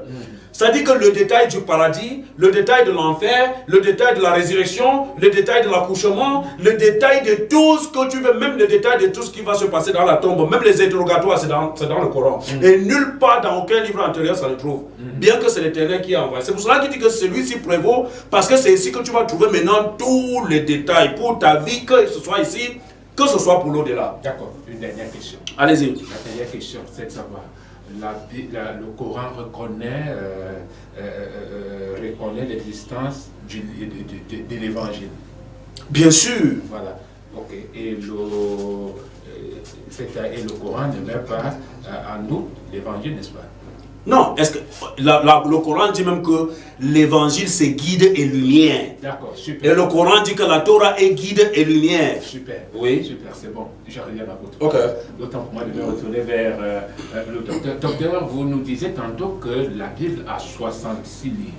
C'est-à-dire que le détail du paradis, le détail de l'enfer, le détail de la résurrection, le détail de l'accouchement, le détail de tout ce que tu veux, même le détail de tout ce qui va se passer dans la tombe, même les interrogatoires, c'est dans le Coran. Et nulle part dans aucun livre antérieur ça le trouve. Bien que c'est l'Éternel qui a envoyé. C'est pour cela qu'il dit que celui-ci prévaut, parce que c'est ici que tu vas trouver maintenant tous les détails pour ta vie, que ce soit ici, que ce soit pour l'au-delà. D'accord, une dernière question. Allez-y. La dernière question, c'est de savoir. Le Coran reconnaît l'existence de l'évangile. Bien sûr. Voilà. Ok. Et le Coran ne met pas en doute l'évangile, n'est-ce pas? Non, est-ce que le Coran dit même que l'évangile c'est guide et lumière. D'accord, super. Et le Coran dit que la Torah est guide et lumière. Super. Oui. Super, c'est bon. Je reviens à votre. Ok. D'autant pour moi de me retourner vers le docteur. Docteur, vous nous disiez tantôt que la Bible a 66 livres.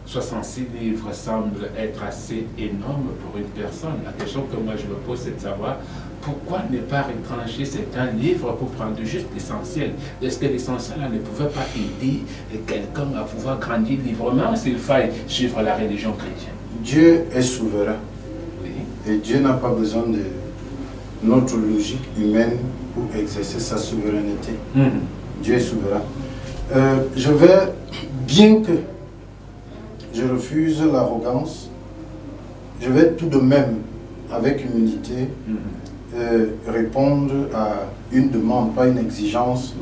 66 livres semble être assez énorme pour une personne. La question que moi je me pose, c'est de savoir pourquoi ne pas retrancher certains livres pour prendre juste l'essentiel? Est-ce que l'essentiel ne pouvait pas aider quelqu'un à pouvoir grandir librement s'il faille suivre la religion chrétienne? Dieu est souverain. Oui. Et Dieu n'a pas besoin notre logique humaine pour exercer sa souveraineté. Dieu est souverain. Je vais, bien que je refuse l'arrogance, je vais tout de même, avec humilité, répondre à une demande, pas une exigence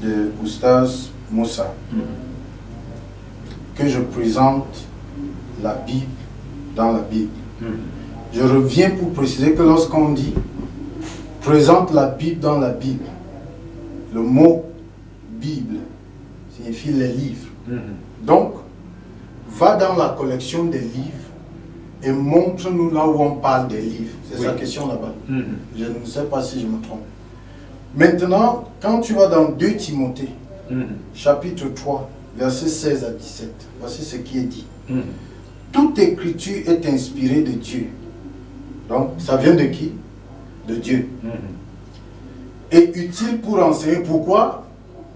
de Oustaz Moussa. Que je présente la Bible dans la Bible. Je reviens pour préciser que lorsqu'on dit présente la Bible dans la Bible, le mot Bible signifie les livres. Donc, va dans la collection des livres et montre-nous là où on parle des livres. C'est sa question là-bas. Je ne sais pas si je me trompe. Maintenant, quand tu vas dans 2 Timothée, chapitre 3, versets 16 à 17, voici ce qui est dit. Toute écriture est inspirée de Dieu. Donc, ça vient de qui? De Dieu. Et utile pour enseigner. Pourquoi?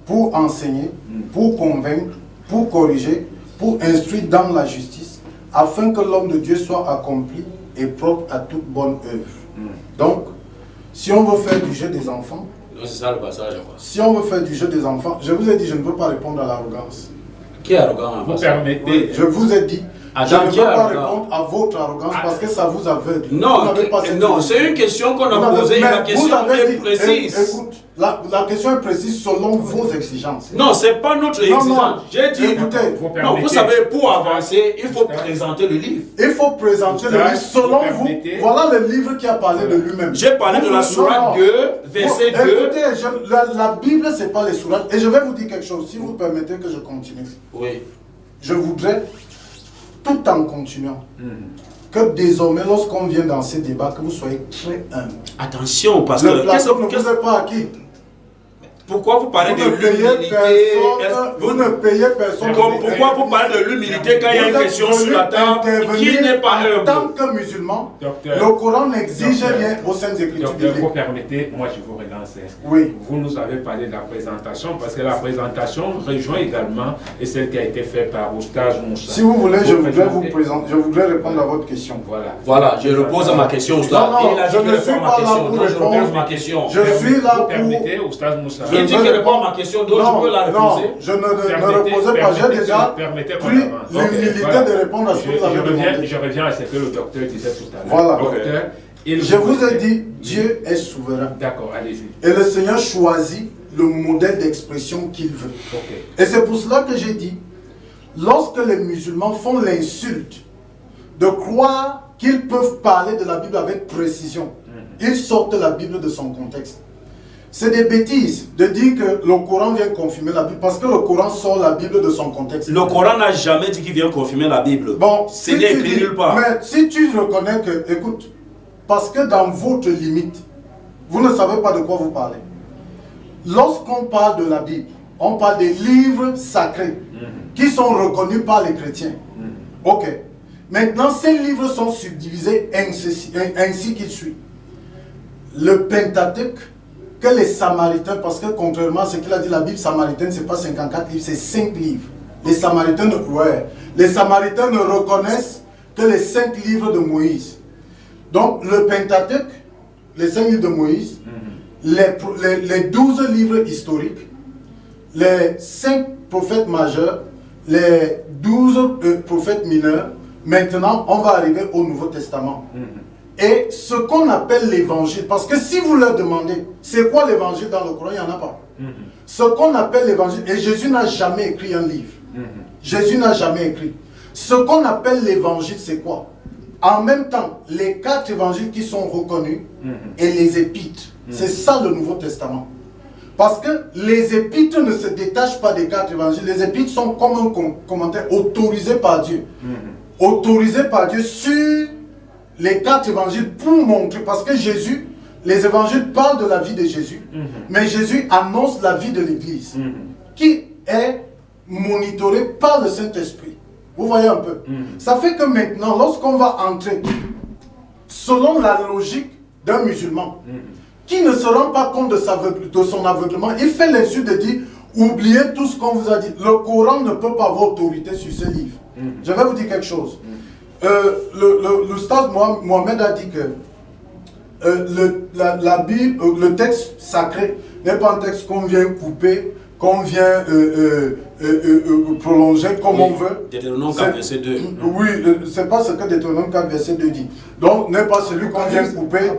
Pour enseigner, pour convaincre, pour corriger, pour instruire dans la justice, afin que l'homme de Dieu soit accompli et propre à toute bonne œuvre. Donc, si on veut faire du jeu des enfants, c'est ça le passage. si on veut faire du jeu des enfants, je vous ai dit, je ne veux pas répondre à l'arrogance. Qui est arrogant? Vous permettez. Je vous ai dit, je ne veux pas répondre à votre arrogance parce que ça vous aveugle. Non, non, c'est une question qu'on a posée et la question est précise. Écoute, la question est précise selon vos exigences. Non, ce n'est pas notre exigence. J'ai dit, écoutez, non, vous savez, pour avancer, il faut présenter le livre. Il faut présenter le livre selon vous. Voilà le livre qui a parlé de lui-même. J'ai parlé de la sourate 2, verset 2. Écoutez, la Bible, ce n'est pas les sourates. Et je vais vous dire quelque chose, si vous permettez que je continue. Oui. Je voudrais, tout en continuant, que désormais, lorsqu'on vient dans ces débats, que vous soyez très humble. Attention, parce que... Le plateau ne vous est pas acquis. Pourquoi vous parlez de l'humilité? Vous ne payez personne. Pourquoi vous parlez de l'humilité quand il y a une question sur la table qui n'est pas en humble? tant que musulman, le Coran n'exige rien aux saintes écritures. Donc, vous permettez, moi je vous relance. Oui. Vous nous avez parlé de la présentation, parce que la présentation rejoint également et celle qui a été faite par Oustaz Moussa. Si vous voulez, je voudrais vous présenter, je voudrais répondre à votre question. Voilà, je repose à ma question, Oustaz. Non, je ne suis pas là pour répondre. Je suis là pour... Permettez, Oustaz Moussa. Il dit qu'il répond à ma question, donc je peux la reposer. Non, je ne reposais pas. J'ai déjà pris l'humilité de répondre à ce que vous avez demandé. Je reviens à ce que le docteur disait tout à l'heure. Voilà. Docteur, je vous ai dit, Dieu est souverain. D'accord, allez-y. Et le Seigneur choisit le modèle d'expression qu'il veut. Et c'est pour cela que j'ai dit, lorsque les musulmans font l'insulte de croire qu'ils peuvent parler de la Bible avec précision, ils sortent la Bible de son contexte. C'est des bêtises de dire que le Coran vient confirmer la Bible, parce que le Coran sort la Bible de son contexte. Le Coran n'a jamais dit qu'il vient confirmer la Bible. Bon, c'est écrit nulle part. Mais si tu reconnais que, écoute, parce que dans votre limite, vous ne savez pas de quoi vous parlez. Lorsqu'on parle de la Bible, on parle des livres sacrés qui sont reconnus par les chrétiens. Ok. Maintenant, ces livres sont subdivisés ainsi qu'il suit. Le Pentateuque, que les Samaritains, parce que contrairement à ce qu'il a dit, la Bible samaritaine, ce n'est pas 54 livres, c'est 5 livres. Les Samaritains ne reconnaissent que les 5 livres de Moïse. Donc, le Pentateuque, les 5 livres de Moïse, les 12 livres historiques, les 5 prophètes majeurs, les 12 prophètes mineurs. Maintenant, on va arriver au Nouveau Testament. Et ce qu'on appelle l'évangile, parce que si vous leur demandez, c'est quoi l'évangile dans le Coran, il n'y en a pas. Ce qu'on appelle l'évangile, et Jésus n'a jamais écrit un livre. Jésus n'a jamais écrit. Ce qu'on appelle l'évangile, c'est quoi? En même temps, les 4 évangiles qui sont reconnus et les épîtres. C'est ça le Nouveau Testament. Parce que les épîtres ne se détachent pas des 4 évangiles. Les épîtres sont comme un commentaire autorisé par Dieu. Autorisé par Dieu sur les 4 évangiles pour montrer, parce que Jésus, les évangiles parlent de la vie de Jésus, mais Jésus annonce la vie de l'Église, qui est monitorée par le Saint-Esprit. Vous voyez un peu. Ça fait que maintenant, lorsqu'on va entrer, selon la logique d'un musulman, qui ne se rend pas compte de son aveuglement, il fait l'insulte de dire, oubliez tout ce qu'on vous a dit. Le Coran ne peut pas avoir autorité sur ce livre. Je vais vous dire quelque chose. Le stade Mohamed a dit que la Bible, le texte sacré n'est pas un texte qu'on vient couper, qu'on vient prolonger comme on veut. Deutéronome 4, verset 2. Oui, c'est pas ce que Deutéronome 4, verset 2 dit. Donc, n'est pas celui qu'on vient couper,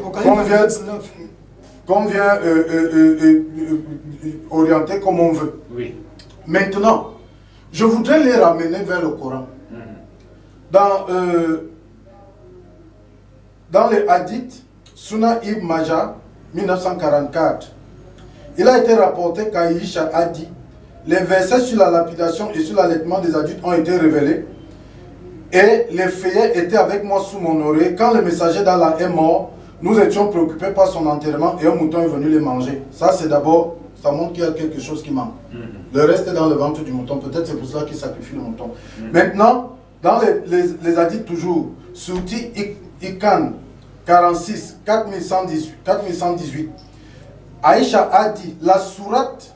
qu'on vient orienter comme on veut. Oui. Maintenant, je voudrais les ramener vers le Coran. Dans les hadiths, Sunan Ibn Majah, 1944, il a été rapporté qu'Aïcha a dit: les versets sur la lapidation et sur l'allaitement des adultes ont été révélés, et les feuillets étaient avec moi sous mon oreille. Quand le messager d'Allah est mort, nous étions préoccupés par son enterrement et un mouton est venu les manger. Ça, c'est d'abord, ça montre qu'il y a quelque chose qui manque. Le reste est dans le ventre du mouton. Peut-être c'est pour cela qu'il sacrifie le mouton. Maintenant, dans les hadiths toujours, Souti Ikan 46, 4118, Aïcha a dit: la sourate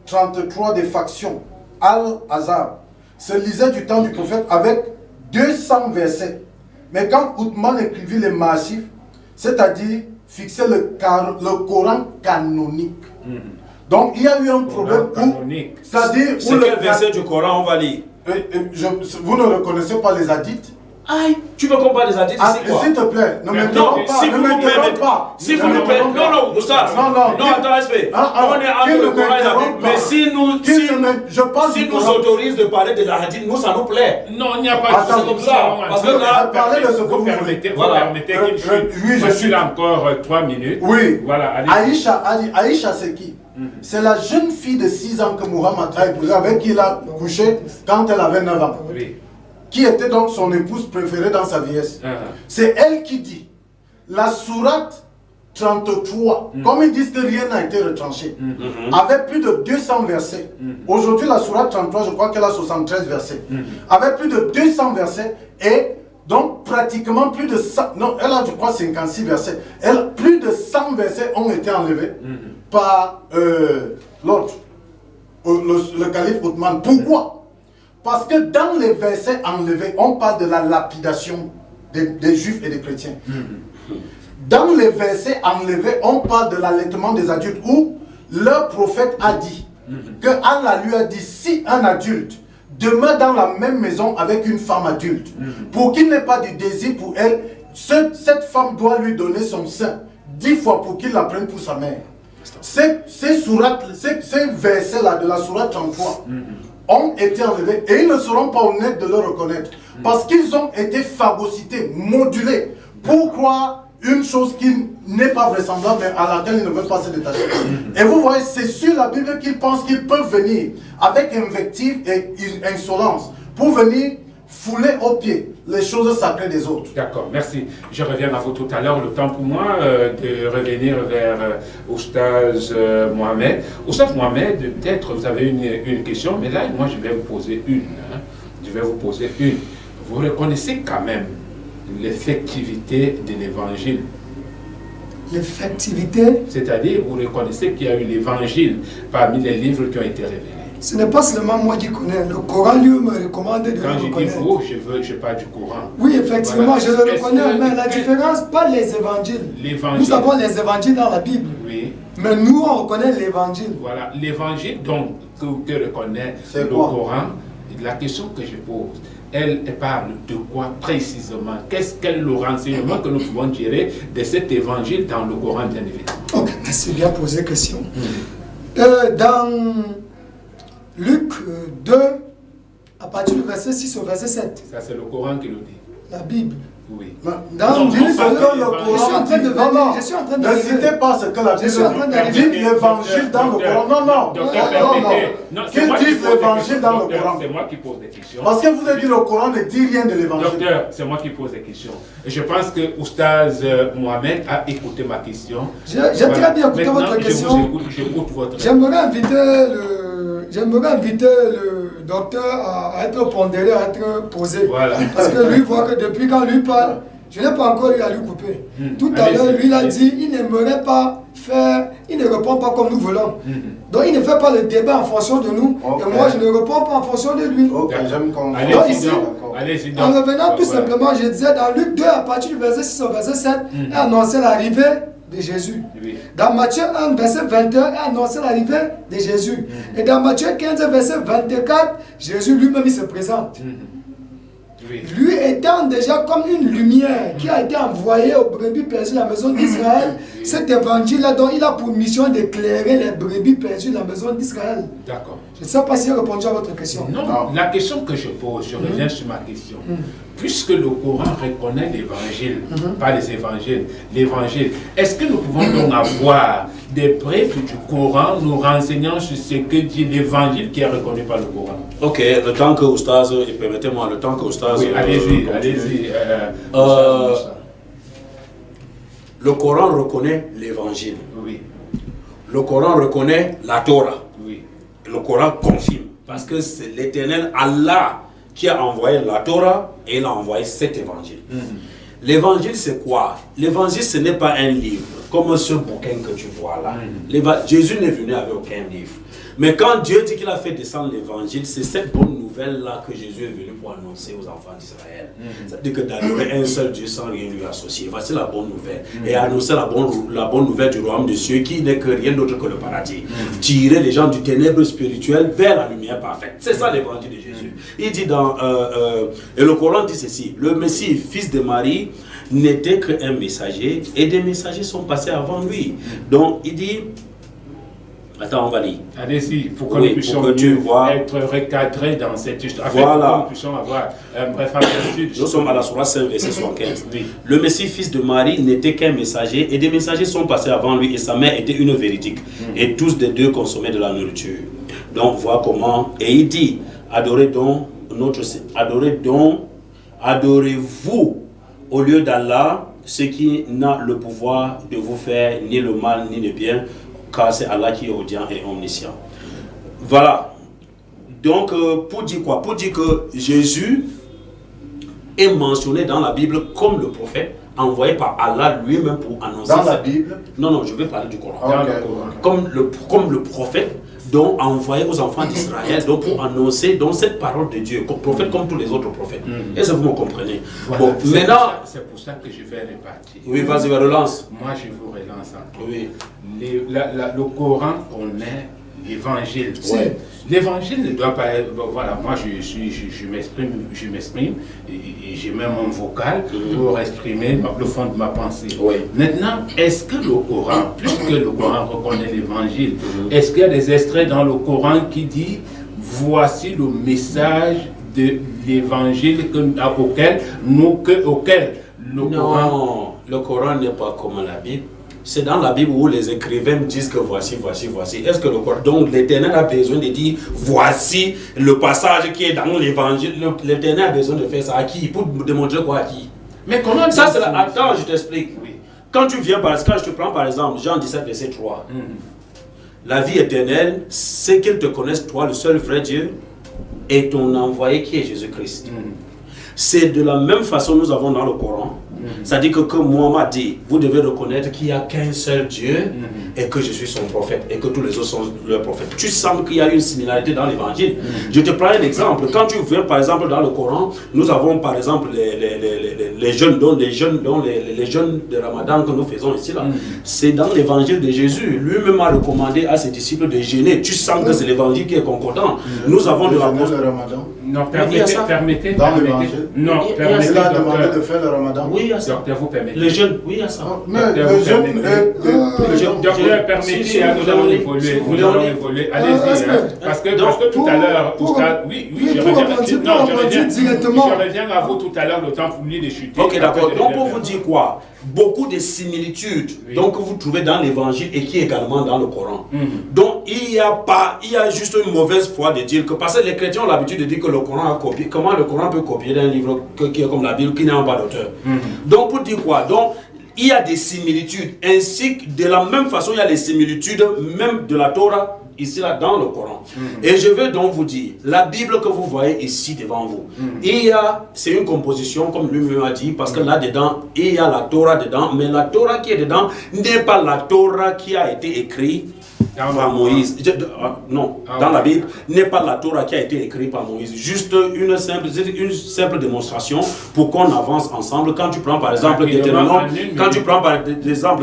33 des factions, Al-Azhar, se lisait du temps du prophète avec 200 versets. Mais quand Othman écrivit les massifs, c'est-à-dire fixait le Coran canonique. Donc il y a eu un problème où, c'est-à-dire... C'est quel verset du Coran on va lire? Vous ne reconnaissez pas les hadiths? Aïe, tu veux qu'on parle des hadiths ici quoi? S'il te plaît, ne m'interromps pas. Si vous me permettez pas. Si vous me permettez. Non, Oustaz. Non, attends, respect. On est entre le Coran et la Bible. Mais si nous autorise de parler de la hadith, nous ça nous plaît. Non, il n'y a pas de souci comme ça. Parce que là, parlez de ce que vous permettez. Vous permettez qu'il je suis là encore 3 minutes. Oui. Voilà, allez. Aïcha, c'est qui? C'est la jeune fille de 6 ans que Muhammad a épousée, avec qui il a couché quand elle avait 9 ans. Oui. Qui était donc son épouse préférée dans sa vieillesse. C'est elle qui dit, la sourate 33, comme ils disent que rien n'a été retranché, avec plus de 200 versets. Aujourd'hui, la sourate 33, je crois qu'elle a 73 versets. Avec plus de 200 versets, et donc pratiquement plus de 100, non, elle a, je crois, 56 versets. Plus de 100 versets ont été enlevés par l'autre, le calife Othman. Pourquoi? Parce que dans les versets enlevés, on parle de la lapidation des juifs et des chrétiens. Dans les versets enlevés, on parle de l'allaitement des adultes, où le prophète a dit que Allah lui a dit: si un adulte demeure dans la même maison avec une femme adulte, pour qu'il n'ait pas de désir pour elle, cette femme doit lui donner son sein 10 fois pour qu'il la prenne pour sa mère. Ces versets-là de la sourate 33 ont été enlevés et ils ne seront pas honnêtes de le reconnaître parce qu'ils ont été phagocytés, modulés pour croire une chose qui n'est pas vraisemblable mais à laquelle ils ne veulent pas se détacher. Et vous voyez, c'est sur la Bible qu'ils pensent qu'ils peuvent venir avec invective et insolence pour venir fouler aux pieds les choses sacrées des autres. D'accord, merci. Je reviens à vous tout à l'heure. Le temps pour moi de revenir vers Oustaz Mohamed. Oustaz Mohamed, peut-être vous avez une question, mais là, moi, je vais vous poser une. Je vais vous poser une. Vous reconnaissez quand même l'effectivité de l'évangile? L'effectivité? C'est-à-dire, vous reconnaissez qu'il y a eu l'évangile parmi les livres qui ont été révélés? Ce n'est pas seulement moi qui connais. Le Coran lui me recommande de le reconnaître. Quand je dis vous, je parle du Coran. Oui, effectivement, voilà. Je le reconnais, mais la différence, pas les évangiles. Nous avons les évangiles dans la Bible. Oui. Mais nous, on reconnaît l'évangile. Voilà, l'évangile donc que reconnaît le Coran, la question que je pose, elle parle de quoi précisément? Quel le renseignement que nous pouvons tirer de cet évangile dans le Coran, bien évidemment? Ok, c'est bien posé question. Dans Luc 2, à partir du verset 6 au verset 7. Ça, c'est le Coran qui le dit. La Bible. Oui. Dans Luc 2, je suis en train de venir. Je suis en train de ne citez pas ce que la Bible dit. Dites l'évangile dans le Coran. Non. Qu'ils disent l'évangile dans le Coran. C'est moi qui pose des questions. Parce que vous avez dit le Coran ne dit rien de l'évangile. Docteur, c'est moi qui pose des questions. Et je pense que Oustaz Mohamed a écouté ma question. J'ai très bien écouté votre question. J'écoute votre. J'aimerais inviter le docteur à être pondéré, à être posé. Voilà. Parce que lui voit que depuis quand lui parle, je n'ai pas encore eu à lui couper. Tout à l'heure, lui il a dit il n'aimerait pas faire il ne répond pas comme nous voulons. Donc il ne fait pas le débat en fonction de nous. Et moi, je ne réponds pas en fonction de lui. Ok, j'aime qu'on... Donc ici, Allez-y, en revenant tout simplement, je disais dans Luc 2, à partir du verset 6 au verset 7, il a annoncé l'arrivée de Jésus. Dans Matthieu 1, verset 21, il a annoncé l'arrivée de Jésus. Et dans Matthieu 15, verset 24, Jésus lui-même il se présente. Lui étant déjà comme une lumière qui a été envoyée aux brebis perdues de la maison d'Israël, cet évangile-là, dont il a pour mission d'éclairer les brebis perdues de la maison d'Israël. D'accord. Je ne sais pas si j'ai répondu à votre question. Non, la question que je pose, je reviens sur ma question. Puisque le Coran reconnaît l'évangile, pas les évangiles, l'évangile, est-ce que nous pouvons donc avoir des preuves du Coran nous renseignant sur ce que dit l'évangile qui est reconnu par le Coran? Ok, le temps que Oustaz, permettez-moi, le temps que Oustaz... Oui, allez-y. Le Coran reconnaît l'évangile. Oui. Le Coran reconnaît la Torah. Oui. Le Coran confirme. Parce que c'est l'éternel Allah qui a envoyé la Torah et il a envoyé cet évangile. L'évangile, c'est quoi? L'évangile, ce n'est pas un livre, comme ce bouquin que tu vois là. Jésus n'est venu avec aucun livre. Mais quand Dieu dit qu'il a fait descendre l'évangile, c'est cette bonne nouvelle-là que Jésus est venu pour annoncer aux enfants d'Israël. C'est-à-dire que d'adorer un seul Dieu sans rien lui associer. Voici la bonne nouvelle. Et annoncer la bonne nouvelle du royaume de cieux qui n'est que rien d'autre que le paradis. Tirer les gens du ténèbre spirituel vers la lumière parfaite. C'est ça l'évangile de Jésus. Il dit dans... et le Coran dit ceci. Le Messie, fils de Marie, n'était qu'un messager et des messagers sont passés avant lui. Donc il dit... Attends, on va lire. Allez-y, pour que nous puissions être recadrés dans cette histoire. Voilà. Pour que nous puissions avoir un bref aperçu. Nous sommes à la Sourate 5, verset 75. Le Messie, fils de Marie, n'était qu'un messager, et des messagers sont passés avant lui, et sa mère était une véridique. Et tous des deux consommaient de la nourriture. Donc, voilà comment. Et il dit, adorez-vous au lieu d'Allah, ce qui n'a le pouvoir de vous faire ni le mal ni le bien, car c'est Allah qui est audient et omniscient. Voilà. Donc, pour dire quoi? Pour dire que Jésus est mentionné dans la Bible comme le prophète envoyé par Allah lui-même pour annoncer... Dans la Bible? Non, je vais parler du Coran. Okay. Comme le prophète donc envoyé aux enfants d'Israël donc pour annoncer donc cette parole de Dieu, comme prophète comme tous les autres prophètes. Est-ce que vous me comprenez? Voilà. Bon, maintenant... C'est pour ça que je vais répartir. Oui, vas-y, relance. Moi, je vous relance encore. Oui. Le Coran connaît l'évangile. Ouais. L'évangile ne doit pas être... Voilà, moi je m'exprime et je mets mon vocal pour exprimer le fond de ma pensée. Ouais. Maintenant, est-ce que le Coran, puisque le Coran reconnaît l'évangile, est-ce qu'il y a des extraits dans le Coran qui dit voici le message de l'évangile auquel le Coran... Non, le Coran n'est pas comme la Bible. C'est dans la Bible où les écrivains disent que voici. Est-ce que le Coran... Donc l'Éternel a besoin de dire voici le passage qui est dans l'évangile. L'Éternel a besoin de faire ça à qui? Pour démontrer quoi à qui? Mais comment ça c'est la... Attends, je t'explique. Oui. Quand tu viens, quand je te prends par exemple Jean 17, verset 3. La vie éternelle, c'est qu'ils te connaissent, toi, le seul vrai Dieu, et ton envoyé qui est Jésus-Christ. C'est de la même façon que nous avons dans le Coran. C'est-à-dire que Mohammed dit, vous devez reconnaître qu'il n'y a qu'un seul Dieu et que je suis son prophète et que tous les autres sont leurs prophètes. Tu sens qu'il y a une similarité dans l'évangile. Je te prends un exemple. Quand tu viens par exemple dans le Coran, nous avons par exemple les jeûnes de Ramadan que nous faisons ici là. C'est dans l'évangile de Jésus. Lui-même a recommandé à ses disciples de jeûner. Tu sens que c'est l'évangile qui est concordant. Nous avons de la Ramadan. Non, permettez. Dans l'évangile. Non, permettez. Il a demandé de faire le Ramadan. Oui, il y a ça. Docteur, vous permettez. Le jeûne, oui, il y a ça. Mais le jeûne... Docteur, permettez, nous allons évoluer. Allez-y, parce que tout à l'heure, oui, je reviens à vous tout à l'heure, le temps pour lui de chuter. Ok, d'accord. Donc, pour vous dire quoi? Beaucoup de similitudes donc, que vous trouvez dans l'évangile et qui est également dans le Coran. Donc, il y a juste une mauvaise foi de dire que, parce que les chrétiens ont l'habitude de dire que le Coran a copié. Comment le Coran peut copier d'un livre qui est comme la Bible, qui n'a pas d'auteur? Donc, pour dire quoi? Donc, il y a des similitudes, ainsi que de la même façon, il y a les similitudes même de la Torah ici là dans le Coran. Et je veux donc vous dire, la Bible que vous voyez ici devant vous, c'est une composition comme lui-même a dit, parce que là-dedans, il y a la Torah dedans, mais la Torah qui est dedans n'est pas la Torah qui a été écrite par Moïse. Dans la Bible, n'est pas la Torah qui a été écrite par Moïse. Juste une simple démonstration pour qu'on avance ensemble. Quand tu prends par exemple Deutéronome,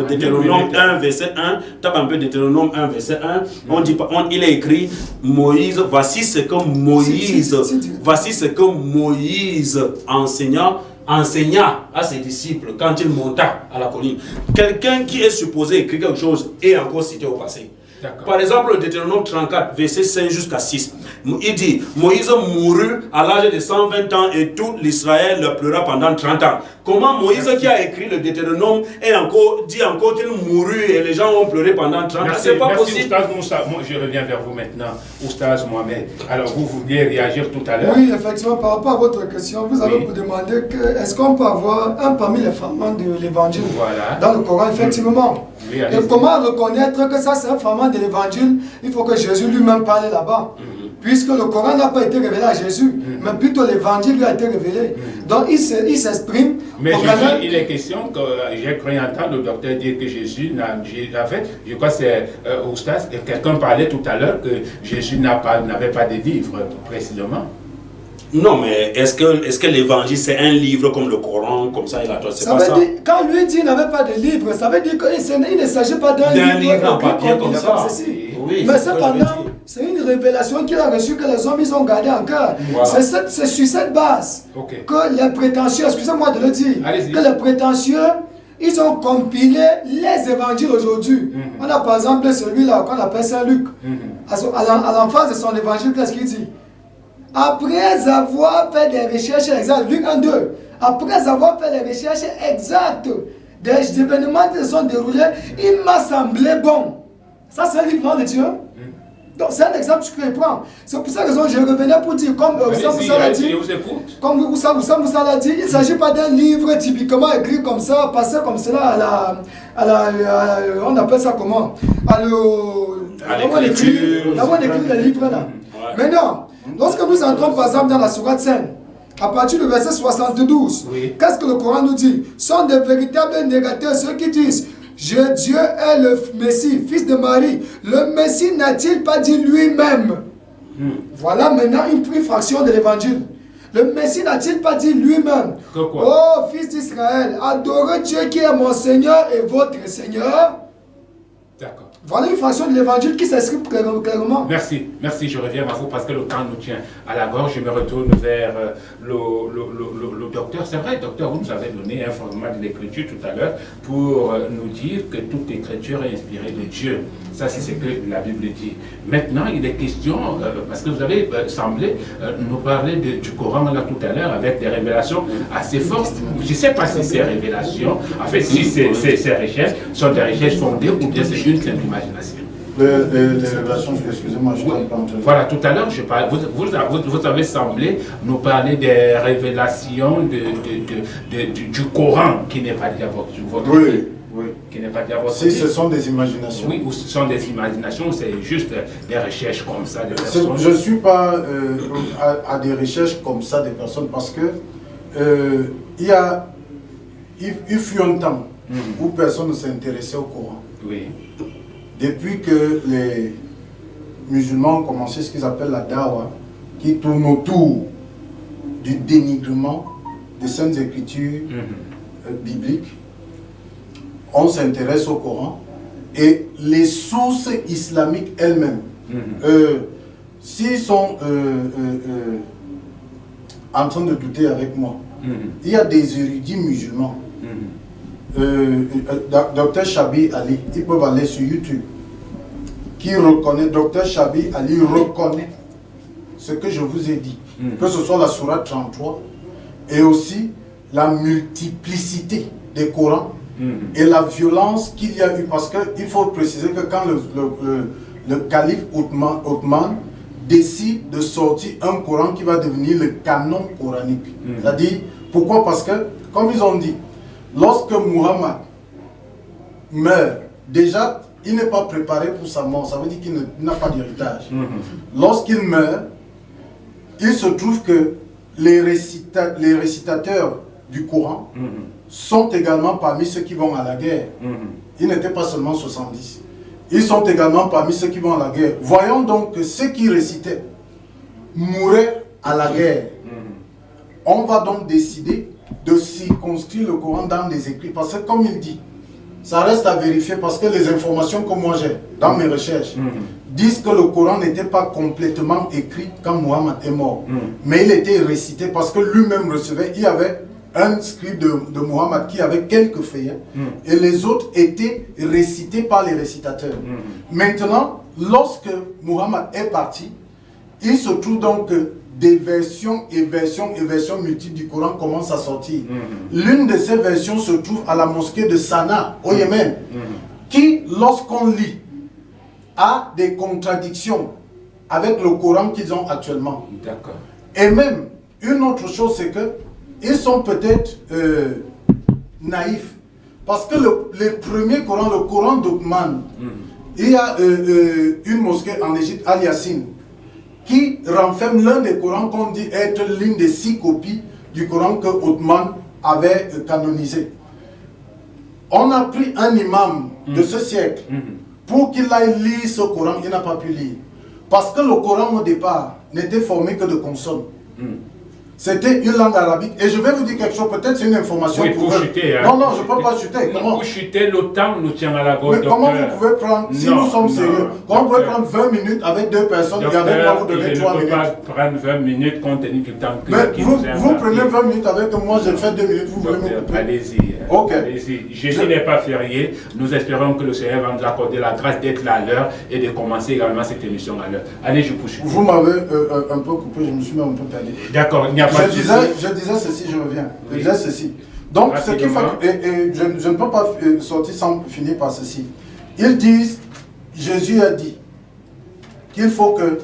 Deutéronome 1, verset 1, tape un peu Deutéronome 1, verset 1, il est écrit Moïse, voici ce que Moïse enseigna à ses disciples quand il monta à la colline. Quelqu'un qui est supposé écrire quelque chose est encore cité au passé. Par exemple, le Deutéronome 34, verset 5 jusqu'à 6, il dit Moïse mourut à l'âge de 120 ans et tout l'Israël le pleura pendant 30 ans. Comment Moïse qui a écrit le Deutéronome dit encore qu'il mourut et les gens ont pleuré pendant 30 ans? C'est pas possible. Oustaz Moussa, je reviens vers vous maintenant. Oustaz Mohamed, alors vous vouliez réagir tout à l'heure? Oui, effectivement, par rapport à votre question, vous allez vous demander est-ce qu'on peut avoir un parmi les fragments de l'évangile dans le Coran, effectivement. Oui, et comment reconnaître que ça c'est un fragment de l'évangile? Il faut que Jésus lui-même parle là-bas. Puisque le Coran n'a pas été révélé à Jésus, mais plutôt l'évangile lui a été révélé. Donc il s'exprime. Mais Jésus, il est question que j'ai cru entendre le docteur dire que Jésus n'a. En fait, je crois que c'est Oustaz, quelqu'un parlait tout à l'heure que Jésus n'avait pas de livre précisément. Non, mais est-ce que l'évangile c'est un livre comme le Coran, comme ça il a c'est pas ça? Quand lui dit qu'il n'avait pas de livre, ça veut dire qu'il ne s'agit pas d'un livre en papier comme ça. Oui, mais cependant, c'est une révélation qu'il a reçue que les hommes ils ont gardé en cœur. Voilà. C'est sur cette base que les prétentieux, excusez-moi de le dire, que les prétentieux, ils ont compilé les évangiles aujourd'hui. On a par exemple celui-là qu'on appelle Saint-Luc. À l'emphase de son évangile, qu'est-ce qu'il dit? Après avoir fait des recherches exactes, Luc 1, 2, après avoir fait des recherches exactes des événements qui se sont déroulés, il m'a semblé bon. Ça, c'est un livre de Dieu. Donc, c'est un exemple que je prends. C'est pour cette raison que je revenais pour dire, comme Oussa Moussa l'a dit, il ne s'agit pas d'un livre typiquement écrit comme ça, passé comme cela on appelle ça comment? On écrit le livre là. Maintenant, lorsque nous entrons par exemple dans la sourate 5, à partir du verset 72, qu'est-ce que le Coran nous dit? Sont des véritables négateurs ceux qui disent Dieu est le Messie, fils de Marie. Le Messie n'a-t-il pas dit lui-même? Voilà maintenant une fraction de l'évangile. Le Messie n'a-t-il pas dit lui-même? Oh, fils d'Israël, adorez Dieu qui est mon Seigneur et votre Seigneur. D'accord. Voilà une fraction de l'évangile qui s'exprime clairement. Merci, je reviens à vous parce que le temps nous tient à la gorge. Je me retourne vers le docteur. C'est vrai, docteur, vous nous avez donné un fragment de l'écriture tout à l'heure pour nous dire que toute écriture est inspirée de Dieu. Ça, c'est ce que la Bible dit. Maintenant, il est question, parce que vous avez semblé nous parler du Coran là tout à l'heure avec des révélations assez fortes. Je ne sais pas si ces révélations, en fait, si ces recherches sont des recherches fondées ou bien c'est une simple imagination. Les révélations, excusez-moi, je ne parle pas entre. Voilà, tout à l'heure, vous avez semblé nous parler des révélations du Coran qui n'est pas déjà votre. Oui. Qui n'est pas déjà votre. Si ce sont des imaginations. Oui, ou ce sont des imaginations, c'est juste des recherches comme ça de personnes. Je ne suis pas à des recherches comme ça des personnes parce que il fut un temps où personne ne s'intéressait au Coran. Oui. Depuis que les musulmans ont commencé ce qu'ils appellent la dawa, qui tourne autour du dénigrement des saintes écritures bibliques, on s'intéresse au Coran et les sources islamiques elles-mêmes. S'ils sont en train de douter avec moi, il y a des érudits musulmans. Dr Chabi Ali, ils peuvent aller sur YouTube, qui reconnaît, Dr Chabi Ali reconnaît ce que je vous ai dit, que ce soit la sourate 33 et aussi la multiplicité des Corans et la violence qu'il y a eu, parce qu'il faut préciser que quand le calife Othman décide de sortir un Coran qui va devenir le canon coranique, c'est-à-dire, pourquoi? Parce que, comme ils ont dit, lorsque Muhammad meurt, déjà, il n'est pas préparé pour sa mort. Ça veut dire qu'il n'a pas d'héritage. Lorsqu'il meurt, il se trouve que les récitateurs du Coran sont également parmi ceux qui vont à la guerre. Ils n'étaient pas seulement 70. Ils sont également parmi ceux qui vont à la guerre. Voyons donc que ceux qui récitaient mouraient à la guerre. On va donc décider de circonscrire le Coran dans des écrits. Parce que comme il dit, ça reste à vérifier parce que les informations que moi j'ai dans mes recherches disent que le Coran n'était pas complètement écrit quand Muhammad est mort. Mais il était récité parce que lui-même recevait, il y avait un scribe de Muhammad qui avait quelques feuillets et les autres étaient récités par les récitateurs. Maintenant, lorsque Muhammad est parti, il se trouve donc que des versions et versions multiples du Coran commencent à sortir. L'une de ces versions se trouve à la mosquée de Sanaa, au Yémen, qui, lorsqu'on lit, a des contradictions avec le Coran qu'ils ont actuellement. D'accord. Et même, une autre chose, c'est que ils sont peut-être naïfs. Parce que le premier Coran, le Coran d'Othman, il y a une mosquée en Égypte, Al-Yassine, qui renferme l'un des Corans qu'on dit être l'une des 6 copies du Coran que Othman avait canonisé. On a pris un imam de ce siècle pour qu'il aille lire ce Coran, il n'a pas pu lire. Parce que le Coran au départ n'était formé que de consonnes. C'était une langue arabique. Et je vais vous dire quelque chose, peut-être c'est une information pour chuter. Non, non, je ne peux pas chuter. Comment? Pour chuter, le temps nous tient à la gorge. Mais comment vous pouvez prendre, si nous sommes sérieux, comment vous pouvez prendre 20 minutes avec 2 personnes et avec moi vous donnez 3 minutes? Je ne peux pas prendre 20 minutes compte tenu du temps que mais vous prenez 20 minutes avec moi, j'ai fait 2 minutes, vous voulez me couper? Allez-y. Ok. Allez-y. Jeudi n'est pas férié. Nous espérons que le Seigneur va nous accorder la grâce d'être là à l'heure et de commencer également cette émission à l'heure. Allez, je pousse. Vous m'avez un peu coupé, je me suis même un peu perdu. D'accord, il n'y a pas de souci. Je disais ceci, je reviens. Je disais ceci. Donc, ce qui fait et je ne peux pas sortir sans finir par ceci. Ils disent, Jésus a dit qu'il faut que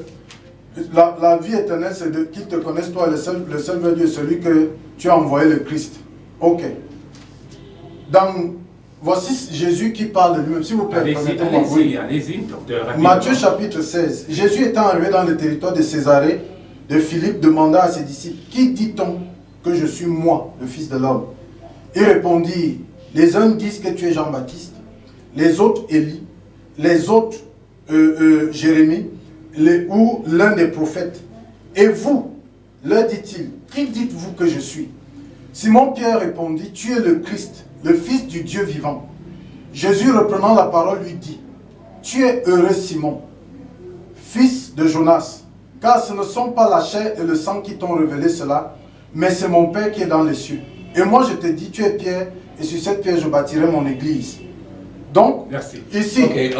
la vie éternelle, c'est qu'ils te connaissent toi, le seul vrai Dieu, celui que tu as envoyé, le Christ. Ok. Voici Jésus qui parle de lui-même. S'il vous plaît, allez-y, docteur. Matthieu chapitre 16. Jésus étant arrivé dans le territoire de Césarée, de Philippe demanda à ses disciples, qui dit-on que je suis moi, le Fils de l'homme? Ils répondirent, les uns disent que tu es Jean-Baptiste, les autres Élie, les autres Jérémie, ou l'un des prophètes. Et vous, leur dit-il, qui dites-vous que je suis? Simon-Pierre répondit, tu es le Christ, le Fils du Dieu vivant. Jésus reprenant la parole lui dit, tu es heureux Simon, fils de Jonas, car ce ne sont pas la chair et le sang qui t'ont révélé cela, mais c'est mon Père qui est dans les cieux. Et moi je te dis, tu es Pierre, et sur cette pierre je bâtirai mon église. Donc, merci. Ici, okay,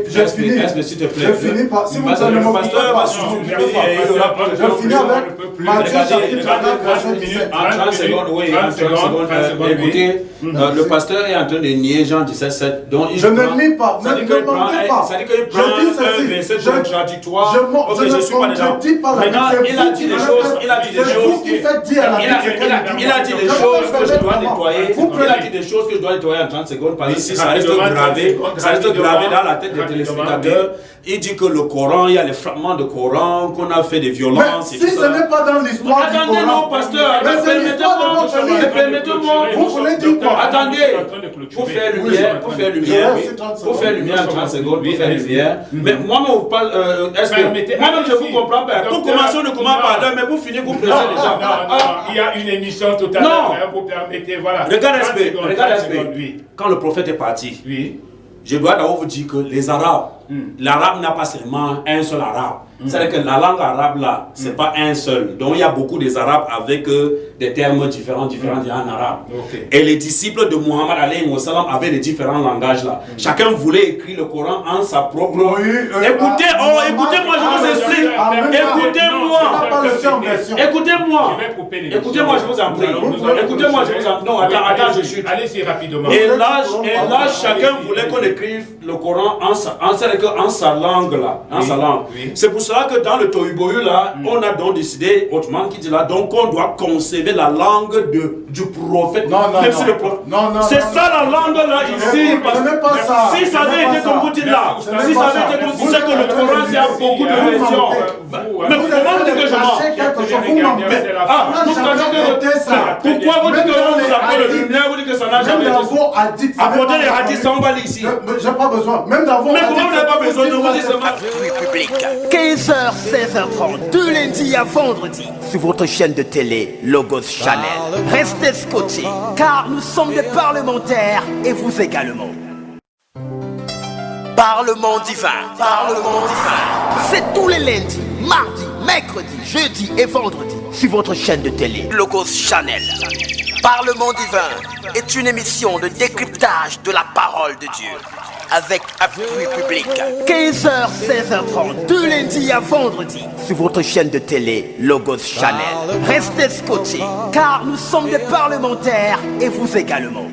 je finis. Je finis par... Si vous ne me coupez pas, je finis avec Matthieu chapitre 24, verset 17. En 30 secondes, oui, en 30 secondes. Écoutez, le pasteur est en train de nier Jean 17, donc je ne nie pas, ne me mentez pas. Ça dit qu'il prend un verset contradictoire. Je ne contredis pas la Maintenant, il a dit des choses, il a dit des choses que je dois nettoyer. Il a dit des choses que je dois nettoyer en 30 secondes parce que si ça reste gravé dans la tête des téléspectateurs. Il dit que le Coran, il y a les fragments de Coran, qu'on a fait des violences. Mais si ce n'est pas dans l'histoire du Coran. Attendez, non, pasteur, permettez-moi. Vous voulez dire quoi? Attendez, pour faire lumière en 30 secondes, pour faire lumière. Mais moi-même, je vous comprends pas. Pour commencer, on ne commence pas à l'heure, mais pour finir, vous pressez les gens. Il y a une émission tout à l'heure, vous permettez, voilà. Regarde l'aspect. Quand le prophète est parti, je dois d'abord vous dire que les Arabes, l'arabe n'a pas seulement un seul arabe. C'est-à-dire que la langue arabe là, c'est pas un seul. Donc il y a beaucoup des arabes avec des termes différents en arabe. Okay. Et les disciples de Muhammad alayhi wa sallam avaient les différents langages là. Chacun voulait écrire le Coran en sa propre langue. Écoutez-moi, je vous explique. Écoutez-moi, je vous en prie. Non, attends, je chute. Allez-y rapidement. Et là, chacun voulait qu'on écrive le Coran en sa c'est-à-dire qu'en sa langue là, c'est pour cela que dans le Tohubohu là, on a donc décidé, autrement qui dit là, donc on doit conserver la langue du prophète. C'est ça la langue là ici. Si ça avait été comme vous dites là, si ça avait été comme vous dites que le Coran c'est à beaucoup de versions. Mais comment vous dites que je mens? Pourquoi vous dites que on vous appelle le lumière, vous dites que ça n'a jamais été apporter les hadiths, ça on va ici. J'ai pas besoin, même d'avoir. Mais comment vous n'avez pas besoin de vous dire seulement? Public, 15h, 16h30, de lundi à vendredi, sur votre chaîne de télé Logos Channel. Restez scotchés, car nous sommes des parlementaires et vous également. Parlement divin, Parlement divin. C'est tous les lundis, mardis, mercredis, jeudis et vendredis sur votre chaîne de télé Logos Channel. Parlement divin est une émission de décryptage de la parole de Dieu avec appui public. 15h, 16h30, de lundi à vendredi sur votre chaîne de télé Logos Channel. Restez scotchés, car nous sommes des parlementaires et vous également.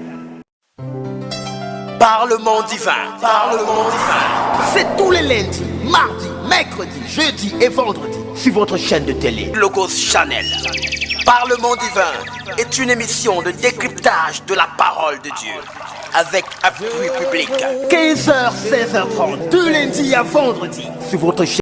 Parlement divin, Parlement divin. C'est tous les lundis, mardis, mercredis, jeudis et vendredis sur votre chaîne de télé Logos Channel. Parlement divin est une émission de décryptage de la parole de Dieu avec appui public. 15h, 16h30, de lundi à vendredi sur votre chaîne.